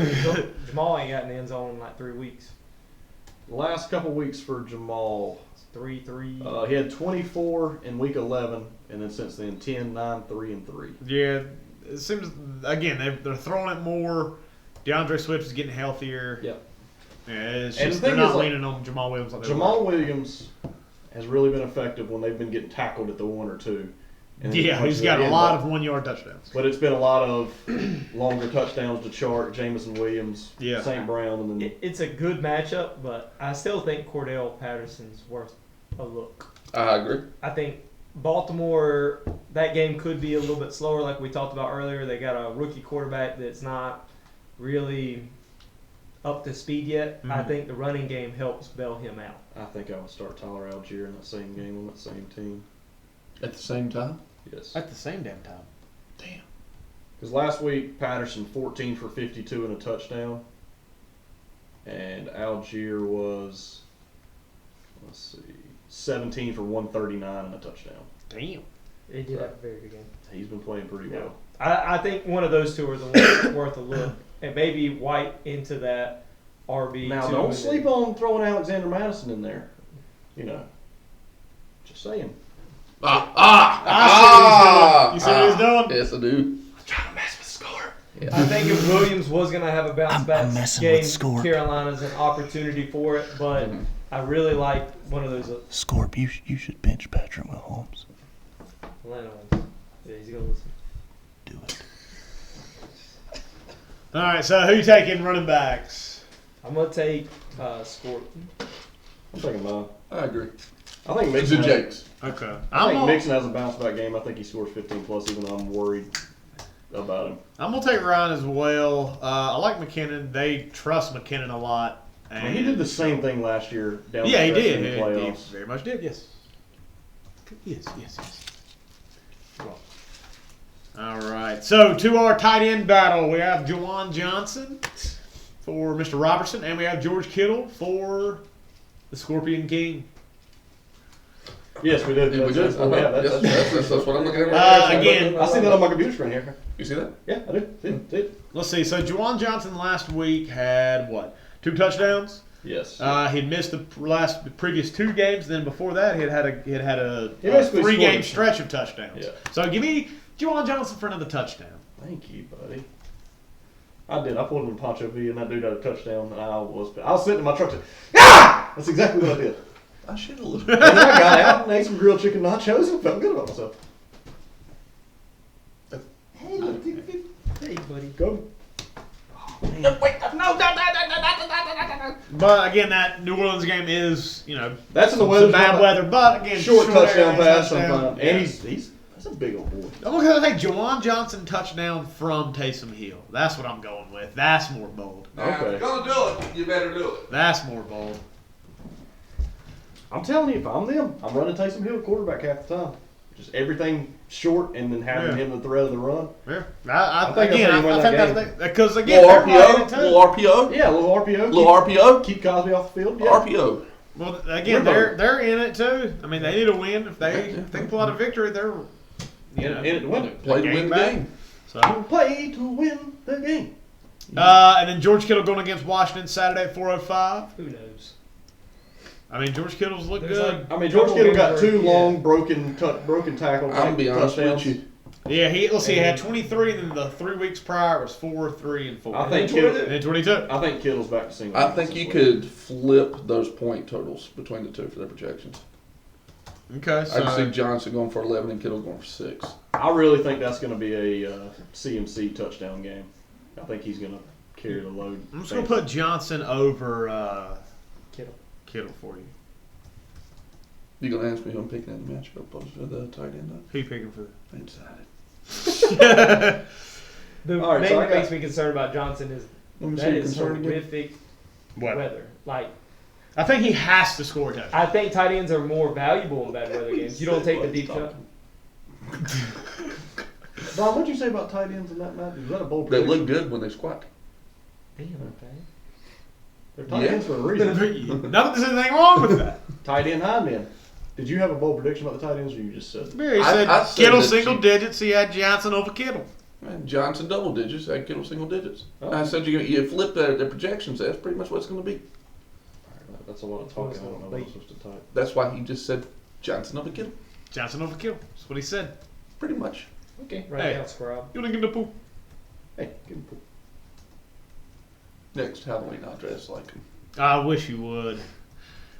Jamal ain't got in the end zone in like 3 weeks. The last couple weeks for Jamal, It's 3-3. he had 24 in week 11, and then since then 10, 9, 3, and 3. Yeah, it seems, again, they're throwing it more. DeAndre Swift is getting healthier. Yep. Yeah, it's And just, the they're thing not is, like, leaning on Jamal Williams like they Jamal Williams has really been effective when they've been getting tackled at the 1 or 2. And then Yeah, he's got a lot of 1-yard touchdowns. But it's been a lot of longer touchdowns to Chark, Jamison Williams, Yeah. St. Brown, and then It's a good matchup, but I still think Cordell Patterson's worth a look. I agree. I think Baltimore, that game could be a little bit slower, like we talked about earlier. They got a rookie quarterback that's not really up to speed yet. I Mhm. think the running game helps bail him out. I think I would start Tyler Algier in that same game on that same team. At the same time? Yes. At the same damn time. Damn. Because last week, Patterson 14 for 52 and a touchdown. And Algier was, 17 for 139 and a touchdown. Damn. He did have a very good game. He's been playing pretty well. I think one of those two are the ones worth a look, and maybe White into that RB. Now, don't sleep on throwing Alexander Madison in there. You know, just saying. You see what he's doing? Yes, I do. Trying to mess with Scorp. I think if Williams was going to have a bounce back messing game, with Scorp. Carolina's an opportunity for it, but I really like one of those. Scorp, you should bench Patrick Mahomes. Atlanta ones. Yeah, he's going to listen. Do it. All right, so who you taking running backs? I'm going to take Scorp. I'm taking mine. I agree. I think It's a Mixon. Jakes. Okay. I think Mixon has a bounce back game. I think he scores 15 plus, even though I'm worried. about him. I'm gonna take Ryan as well. I like McKinnon. They trust McKinnon a lot. And He did the same thing last year down the Yeah, he stretch did. in the He playoffs. very much did. Yes. Yes. Well, all right. So to our tight end battle, we have Juwan Johnson for Mr. Robertson, and we have George Kittle for the Scorpion King. Yes, we did. Yeah, we That's did. what we have. That's what I'm looking at. Right now. Again, I see that on my computer screen here. You see that? Yeah, I do. See it. let's see. So Juwan Johnson last week had what? 2 touchdowns. Yes. He'd missed the previous 2 games. Then before that, he had a He basically 3-game scored. stretch of touchdowns. Yeah. So give me Juwan Johnson for another touchdown. Thank you, buddy. I did. I pulled him in Poncho V, and that dude had a touchdown, and I was sitting in my truck saying, "Ah!" That's exactly what I did. I should have And then I got out and ate some grilled chicken nachos and felt good about myself. Hey, buddy. Go. But again, that New Orleans game is, That's in the some weather. bad weather. But again, Short touchdown area pass. touchdown. And he's that's a big old boy. I'm going to take Juwan Johnson touchdown from Taysom Hill. That's what I'm going with. That's more bold. Now, if you're gonna do it, you better do it. That's more bold. I'm telling you, if I'm them, I'm running Taysom Hill quarterback half the time. Just everything short and then having him the thread of the run. Yeah, I think think because again, Little they're riding it RPO, too. little RPO, Yeah, a little RPO. little RPO, Keep Cosby off the field. Yeah. RPO. Well, again, they're in it too. I mean, they need a win. If they can pull out a victory, they're In it to win it. Play to win the back. game. So, Play to win the game. and then George Kittle going against Washington Saturday at 4:05. Who knows? I mean, George Kittle's looked There's good. I mean, George Kittle got 2 Yeah. long broken tackles. I'm gonna be honest touchdowns. with you. Yeah, he had 23, and then the 3 weeks prior was 4, 3, and 4. I think and Kittle, then 22. I think Kittle's back to single. I think you could flip those point totals between the two for their projections. Okay, I can see so Johnson going for 11 and Kittle going for 6. I really think that's going to be a CMC touchdown game. I think he's going to carry the load. I'm just gonna put Johnson over Kittle for you. You gonna ask me who I'm picking in the matchup opposed to the tight end? Who you picking for? I decided. The All right, main so thing that makes me concerned about Johnson is Let me that see your is concern again. horrific weather. Like, I think he has to score a touchdown. I think tight ends are more valuable in bad weather games. You don't take the deep shot. Brian, what'd you say about tight ends in that match? Was that a bold They prediction? look good when they squat. Damn, okay. They're tight Yeah. ends for a reason. Not that there's anything wrong with that. Tight end, high end. Did you have a bold prediction about the tight ends, or you just said? Yeah, he I said said Kittle that single you- digits. He had Johnson over Kittle. And Johnson double digits, and Kittle single digits. Oh. I said you flip the projections. That's pretty much what it's going to be. That's a lot of talking. I don't know what I'm supposed to type. That's why he just said Johnson over Kittle. Johnson over Kittle. That's what he said. Pretty much. Okay. Right Hey. now, Scribe. You want to get in the pool? Hey, give him Next Halloween, I'll dress like him. I wish you would.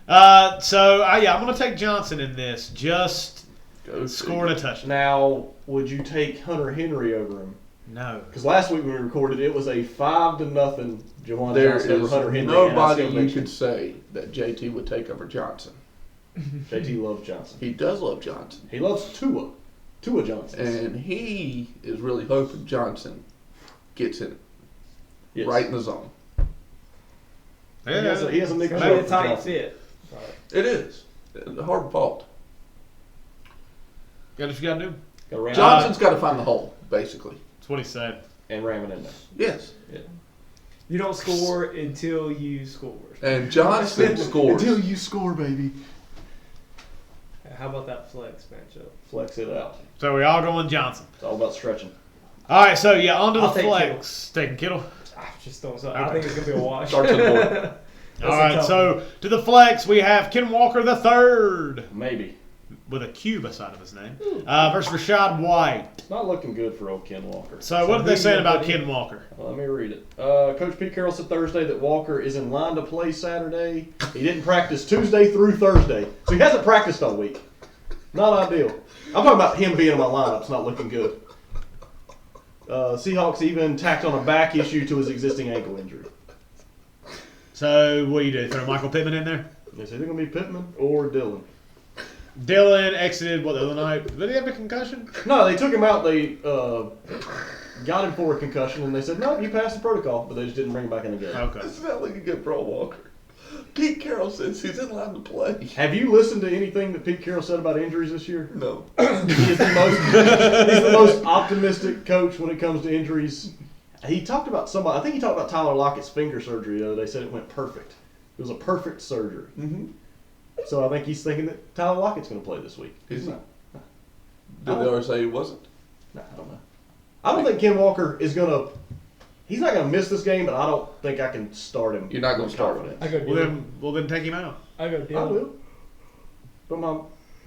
I'm going to take Johnson in this. Just Go scoring a figure. touchdown. Now, would you take Hunter Henry over him? No. Because last week when we recorded, it was a 5-0 Jawan There Johnson over is Hunter Henry. nobody and I you still could say that JT would take over Johnson. think JT loves Johnson. He does love Johnson. He loves Tua Johnson. And he is really hoping Johnson gets in it. Yes. Right in the zone. He has a Nick Maybe Chubb a for tight Johnson. fit. It is. A hard fault. Got what you got to do. Got ram Johnson's got to find the hole, basically. That's what he said. and ram it in there. Yes. You don't score until you score. And Johnson scores. Until you score, baby. How about that flex matchup? Flex it out. So we all going Johnson. It's all about stretching. All right, so yeah, on to the I'll take flex. Taking Kittle. I just don't. I think it's gonna be a wash. Start to the board. All right, so to the flex we have Ken Walker the third Maybe. with a Q beside of his name versus Rashad White. It's not looking good for old Ken Walker. So what are they saying about Ken Walker? Let me read it. Coach Pete Carroll said Thursday that Walker is in line to play Saturday. He didn't practice Tuesday through Thursday. So he hasn't practiced all week. Not ideal. I'm talking about him being in my lineup. It's not looking good. Seahawks even tacked on a back issue to his existing ankle injury. So what do you do? Throw Michael Pittman in there? It's either going to be Pittman or Dillon. Dylan exited, the other night? Did he have a concussion? No, they took him out. They got him for a concussion, and they said, no, you passed the protocol, but they just didn't bring him back in the game. Okay. This sounds like a good pro Walker. Pete Carroll says he's in line to play. Have you listened to anything that Pete Carroll said about injuries this year? No. He's the most optimistic coach when it comes to injuries. He talked about somebody. I think he talked about Tyler Lockett's finger surgery. Though they said it went perfect. It was a perfect surgery. Mm-hmm. So I think he's thinking that Tyler Lockett's going to play this week. Is he? Did they already say he wasn't? No, I don't know. I don't think Ken Walker is going to. He's not going to miss this game, but I don't think I can start him. You're not going to start with it. I go Well, then take him out. I go I Dylan. will. But my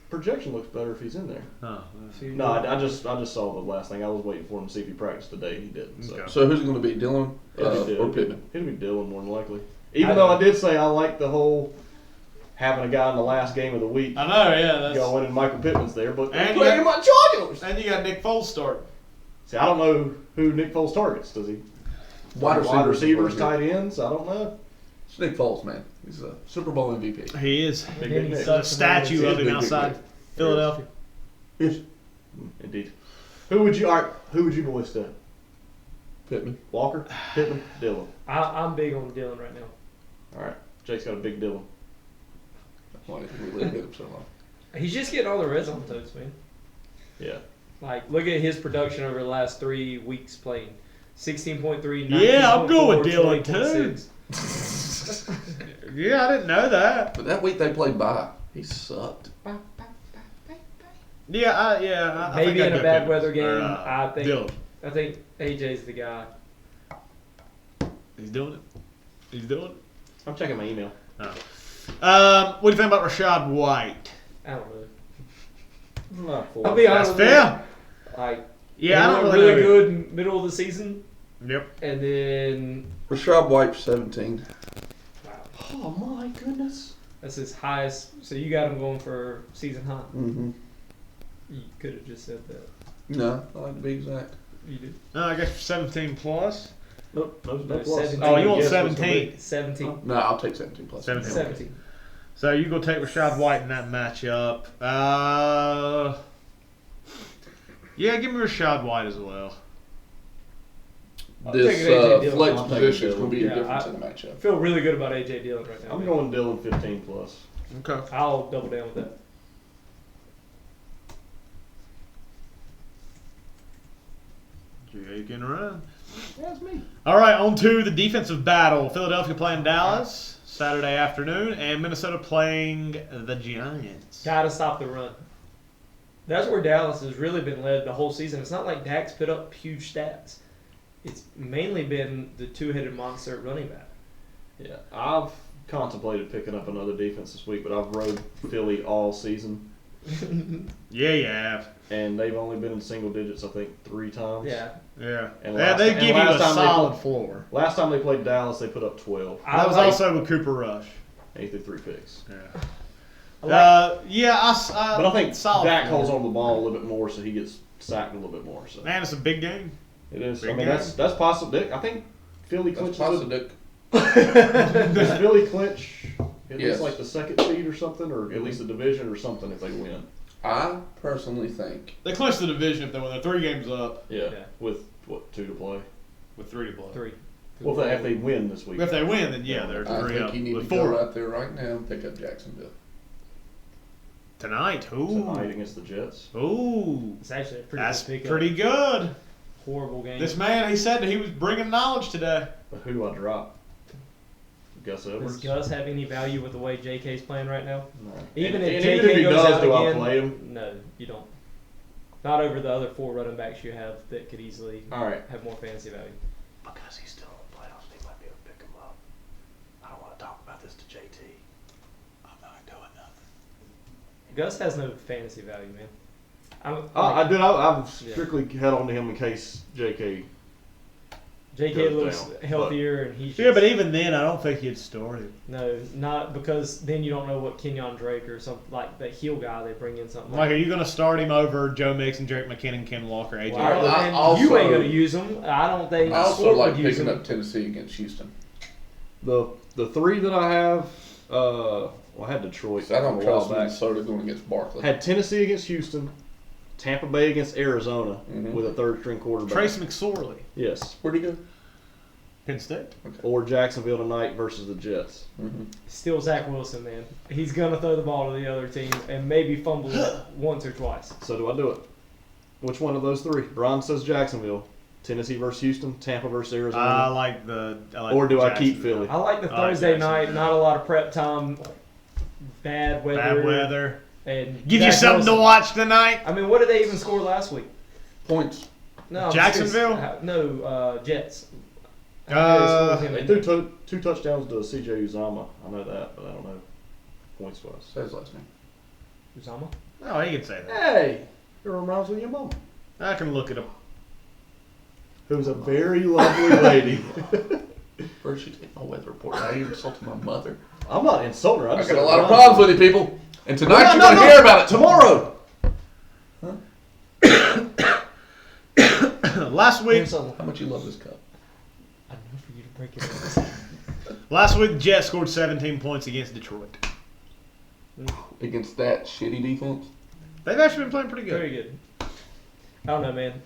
projection looks better if he's in there. Oh, No, I just saw the last thing. I was waiting for him to see if he practiced today. He didn't. So. Okay. So who's going to be Dylan It'll be or Pittman? It'll be Dylan more than likely. Even though I did say I like the whole having a guy in the last game of the week I know, yeah. That's, going and Michael Pittman's there, but And they're you playing got- my Chargers. and you got Nick Foles starting. See, I don't know who Nick Foles targets. Does he? Wide receivers, receivers, tight ends. I don't know. It's Nick Foles, man. He's a Super Bowl MVP. He is. Big Then he Nick. A sucks statue in of Big, him big, outside big. Philadelphia. Indeed. Who would you boys start? Pittman. Walker, Pittman, Dillon. I'm big on Dylan right now. All right. Jake's got a big Dillon. Why did we live with him so long? He's just getting all the red zone toes, man. Yeah. Like, look at his production over the last 3 weeks playing. 16.3, Yeah, I'm going with 19.4, Dylan, 20.6. Yeah, I didn't know that. But that week they played by, he sucked. Yeah, I Maybe think I'd in a go bad Pittman. weather game, Or, I Dylan. think AJ's the guy. He's doing it. He's doing it. I'm checking my email. What do you think about Rashad White? I don't know. I'm not for I'll it. be That's honest with fair. you. Like, Yeah, I they don't were really know. good in middle of the season, Yep. and then Rashad White, 17. Oh my goodness. that's his highest. So you got him going for season high. Mm-hmm. You could have just said that. No, I like to be exact. You did. I guess 17 plus. Nope. No No, plus. 17. Oh, you want Guess what's gonna 17? 17. No, I'll take 17 plus. 17. 17. So you go take Rashad White in that matchup. Yeah, give me Rashad White as well. This taking AJ Dillon. flex I'm taking position is Dillon. going to be Yeah, a difference I- in the matchup. I feel really good about AJ Dillon right now. I'm man. going Dillon 15 plus. Okay. I'll double down with that. Jake and Ryan. That's me. All right, on to the defensive battle. Philadelphia playing Dallas Saturday afternoon, and Minnesota playing the Giants. Gotta stop the run. That's where Dallas has really been led the whole season. It's not like Dak's put up huge stats. It's mainly been the two-headed monster at running back. Yeah, I've contemplated picking up another defense this week, but I've rode Philly all season, Yeah, you have. and they've only been in single digits, I think, 3 times. Yeah. Yeah. And Yeah, they and give you a last time they solid played- floor. Last time they played Dallas, they put up 12. That was also with Cooper Rush. And he threw 3 picks. Yeah. I like- But I think solid Dak floor. holds on to the ball a little bit more, so he gets sacked a little bit more. So Man, it's a big game. it is. big I mean, game. that's possible. I think Philly That's clinches. positive. Does Philly clinch at least Yes. like the second seed or something, or at least the division or something if they win? I personally think They clinch the division if they win. They're 3 games up Yeah. Yeah. With what 2 to play? with 3 to play. 3. Well, if they win this week. If they win, then yeah, they're I 3 think up. you need With to 4 go up. right there right now and pick up Jacksonville. Tonight. Tonight Ooh. against the Jets. Ooh. It's actually a pretty That's good pickup. pretty good. Horrible game. This man, he said that he was bringing knowledge today. But who do I drop? Gus Does Edwards? Gus have any value with the way JK's playing right now? No. Even And if even JK if he goes does, out do I again, play him? no, you don't. Not over the other 4 running backs you have that could easily All right. have more fantasy value. Because he's still in the playoffs, he might be able to pick him up. I don't want to talk about this to JT. I'm not doing nothing. Gus has no fantasy value, man. I've strictly held on to him in case JK. JK goes looks down, healthier, and he's Yeah, just- but even then, I don't think he'd start him. no, not because then you don't know what Kenyon Drake or something like that heel guy they bring in something Like, are you going to start him over Joe Mixon, Jerick McKinnon, Ken Walker, AJ? Well, I and also- you ain't gonna use them. I don't think I also Scorp like would use picking them. up Tennessee against Houston. The 3 that I have, well, I had Detroit So I don't a while trust back. Minnesota going against Barkley. Had Tennessee against Houston, Tampa Bay against Arizona with a third-string quarterback. Trace McSorley. Yes. Where'd he go? Penn State. Or Jacksonville tonight versus the Jets. Still Zach Wilson, man. He's gonna throw the ball to the other team and maybe fumble it once or twice. So do I do it? Which one of those three? Brian says Jacksonville. Tennessee versus Houston. Tampa versus Arizona. I like or do I keep Philly? I like the Thursday night. Not a lot of prep time. Bad weather. Bad weather. And Give you Zach something Wilson. to watch tonight. I mean, what did they even score last week? Points. No, I'm Jacksonville? serious. No, Jets. They threw two touchdowns to C.J. Uzama. I know that, but I don't know points-wise. Say his last name. Uzama? Oh, he can say that. Hey, it reminds me of your mom. I can look it up. Who's a very lovely lady. First you take my weather report. Now you're insulting my mother. I'm not insulting her. I got a lot of problems with you people. And tonight you're going to hear about it. Tomorrow. Last week, How much you love this cup? I know for you to break it up. last week, the Jets scored 17 points against Detroit. Against that shitty defense? They've actually been playing pretty good. Very good. I don't know, man.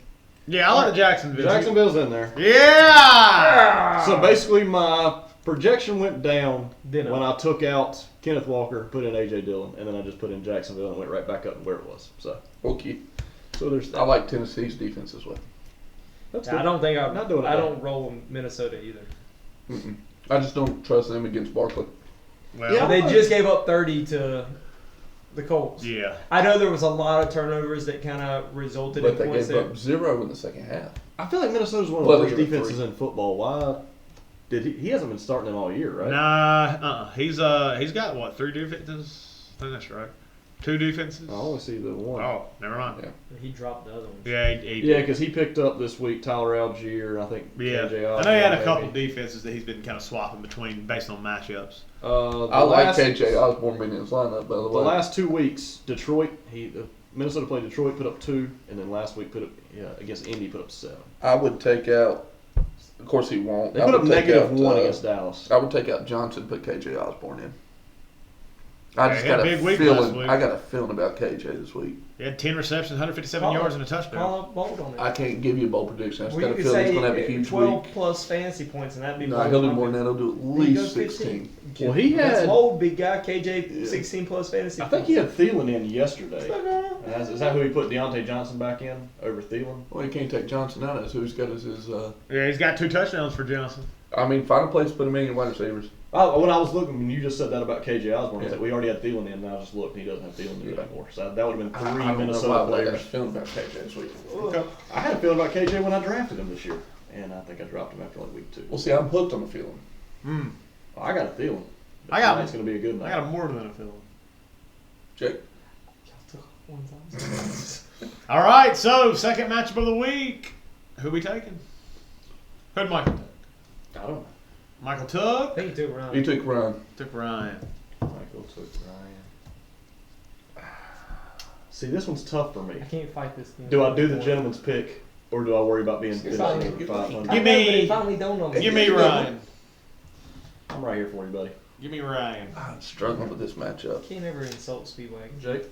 Yeah, I like Jacksonville. Jacksonville's in there. Yeah! So basically, my projection went down Then when I took out Kenneth Walker, put in A.J. Dillon, and then I just put in Jacksonville and went right back up to where it was. Okay. So there's that. I like Tennessee's defense as well. That's I don't think Not doing it I bad. don't roll with Minnesota either. I just don't trust them against Barkley. Well, Yeah. They just gave up 30 to the Colts. yeah. I know there was a lot of turnovers that kind of resulted But in they points gave there. up 0 in the second half. I feel like Minnesota's one of Well, the they worst gave up defenses 3. in football. Why did he hasn't been starting them all year, right? Nah, he's got what, 3 defenses? I think that's right. 2 defenses. I only see the one. Oh, never mind. Yeah. He dropped the other ones. Yeah, he Yeah, because he picked up this week Tyler Algier, I think. Yeah, KJ I know he had a Osborne, couple maybe. defenses that he's been kind of swapping between based on matchups. I like KJ Osborne being in his lineup, by the The way. last 2 weeks, Detroit, Minnesota played Detroit, put up 2, and then last week against Indy put up 7. I would take out, of course he won't. They I put up would take out, -1 against Dallas. I would take out Johnson, put KJ Osborne in. I just he had got a a big week last feeling. week. I got a feeling about KJ this week. He had 10 receptions, 157 yards, and a touchdown. Call up bold on it. I can't give you a bold prediction. I just Well, got you a could feeling he's say going to have a huge 12 week. plus fantasy points, and that'd be No, bold. he'll do more than that. He'll do at He least goes 16. Well, he That's had. bold, big guy. KJ 16 plus fantasy. I think he had Thielen in yesterday. points. Is that who he put Deontay Johnson back in over Thielen? Well, you can't take Johnson out. That's who he's got as his. Yeah, he's got 2 touchdowns for Johnson. I mean, find a place to put him in your wide receivers. When I was looking, when you just said that about KJ Osborne, I Yeah. said we already had Thielen in, and I just looked, and he doesn't have Thielen in Yeah. anymore. So that would have been I 3 don't know why, Minnesota but I got a players. feeling about KJ this week. I had a feeling about KJ when I drafted him this year, and I think I dropped him after like week 2. Well, see, I'm hooked on the feeling. I got a Thielen. I got- It's going to be a good night. I got a more than a feeling. Jake? All right, so second matchup of the week. Who we taking? Who'd Michael take? I don't know. Michael I took. think he took Ryan. You took Ryan. Took Ryan. Michael took Ryan. See, this one's tough for me. I can't fight this thing. Do I do the gentleman's pick, or do I worry about being It's finishing fine. over 500? Give me- It finally dawned on me. Give me Ryan. I'm right here for you, buddy. Give me Ryan. I'm struggling with this matchup. Can't ever insult Speedwagon. Jake?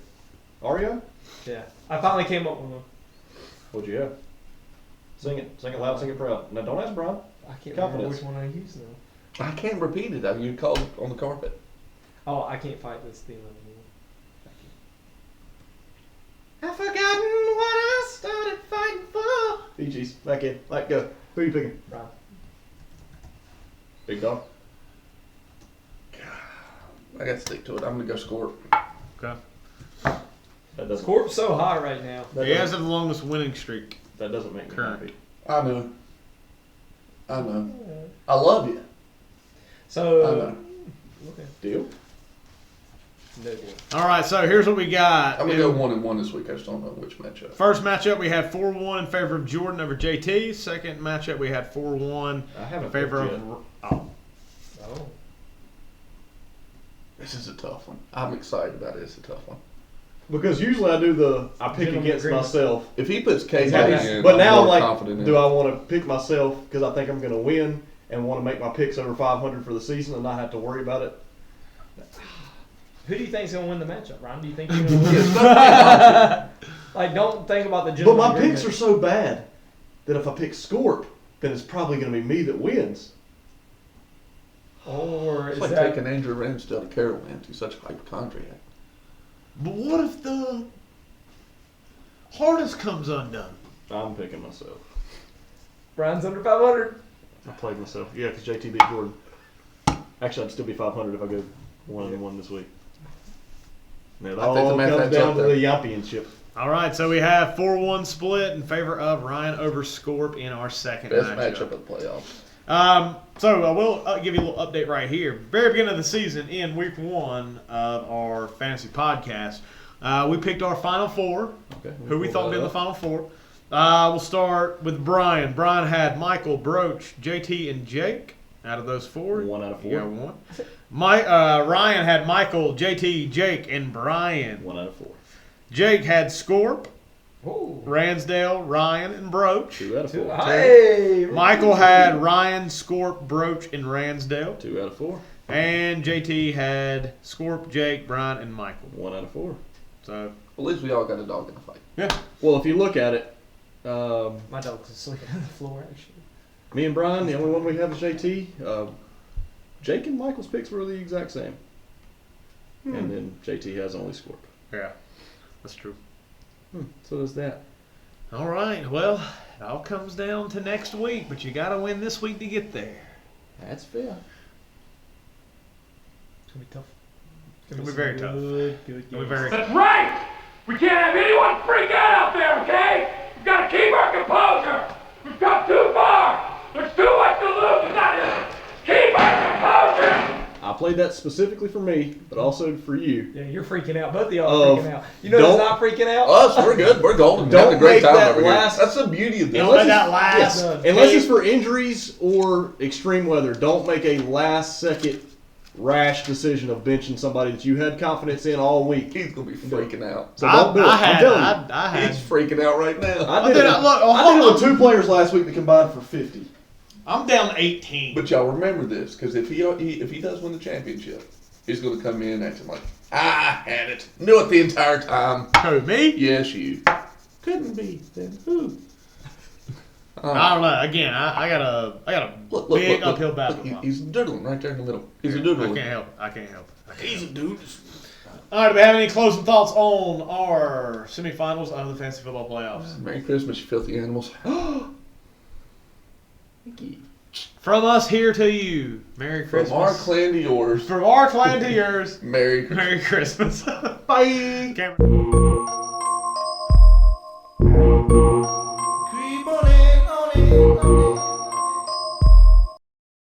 Ario? Yeah. I finally came up with one. What'd you have? Sing it. Sing it loud, sing it proud. Now, don't ask Brian. I can't remember Confidence. which one I used now. I can't repeat it. You called it on the carpet. Oh, I can't fight this thing anymore. I've forgotten what I started fighting for. Fiji's. Back in. Let go. Who are you picking? Brian. Big dog. I got to stick to it. I'm going to go Scorp. Okay. That doesn't, Scorp's so high right now. that He has doesn't, the longest winning streak. that doesn't make me Current. happy. I know. I know. I love you. I So, know. okay. Deal? No deal. All right, so here's what we got. I'm going to go 1-1 this week. I just don't know which matchup. First matchup, we had 4-1 in favor of Jordon over JT. Second matchup, we had 4-1 I haven't in favor picked of. yet. Oh. Oh. This is a tough one. I'm excited about it. It's a tough one. Because usually I pick Gentleman against agreement. myself. If he puts KJ Exactly. in, But now I'm more like, confident in do it. I want to pick myself because I think I'm going to win and want to make my picks over 500 for the season and not have to worry about it? Who do you think's gonna win the matchup, Ryan? Do you think you're gonna win? Yes, Like, don't think about the But gentleman. my picks are so bad that if I pick Scorp, then it's probably going to be me that wins. Or It's is like that taking Andrew Ramsdale to Carolina. He's such a hypochondriac. But what if the harness comes undone? I'm picking myself. Brian's under 500? I played myself. Yeah, because JT beat Jordon. Actually, I'd still be 500 if I go 1-1 this week. Now, that I think the all math comes adds down up to there. the championship. All right, so we have 4-1 split in favor of Ryan over Scorp in our second Best matchup. matchup of the playoffs. So I will give you a little update right here. Very beginning of the season, in week 1 of our fantasy podcast, we picked our final 4. Okay. Who we thought would be in the final 4. We'll start with Brian. Brian had Michael, Broach, JT, and Jake. Out of those 4, 1 out of 4. you got 1. Ryan had Michael, JT, Jake, and Brian. 1 out of 4. Jake had Scorp, Ooh. Ransdale, Ryan, and Broach. 2 out of 4. Hey! Michael had Ryan, Scorp, Broach, and Ransdale. 2 out of 4. And JT had Scorp, Jake, Brian, and Michael. 1 out of 4. So, At least we all got a dog in the fight. yeah. Well, if you look at it, My dog's asleep on the floor, actually. me and Brian, the only one we have is JT. Jake and Michael's picks were the exact same. And then JT has only Scorp. Yeah, that's true. So there's that. All right, well, it all comes down to next week, but you got to win this week to get there. That's fair. It's going to be tough. It's going to be very tough. Good It'll be games. very That's right! We can't have anyone freak out there, okay? We've got to keep our composure. We've come too far. There's too much to lose. We've got to keep our composure. I played that specifically for me, but also for you. Yeah, you're freaking out. Both of y'all are freaking out. You know don't- who's not freaking out? Us, we're good. We're golden. Don't Having a great make time that over here. last- That's the beauty of this. Don't let that last. Yes, unless it's for injuries or extreme weather, don't make a last-second rash decision of benching somebody that you had confidence in all week. He's going to be freaking out. So don't do it. I'm telling you. I had. He's freaking out right now. I did it. look, I did it with 2 players last week that combined for 50. I'm down 18. But y'all remember this, because if he does win the championship, he's going to come in acting like, I had it. Knew it the entire time. Who, me? Yes, you. Couldn't be. Then who? I don't know. Again, I got a big uphill battle. He's doodling right there in the middle. He's a I doodler. can't help it. I can't help it. He's a dude. All right, do we have any closing thoughts on our semifinals of the fantasy football playoffs? Merry Christmas, you filthy animals. From us here to you, Merry Christmas. From our clan to yours. From our clan to yours, Merry Christmas. Merry Christmas. Bye. Cameron. Creep on it, on it, on it.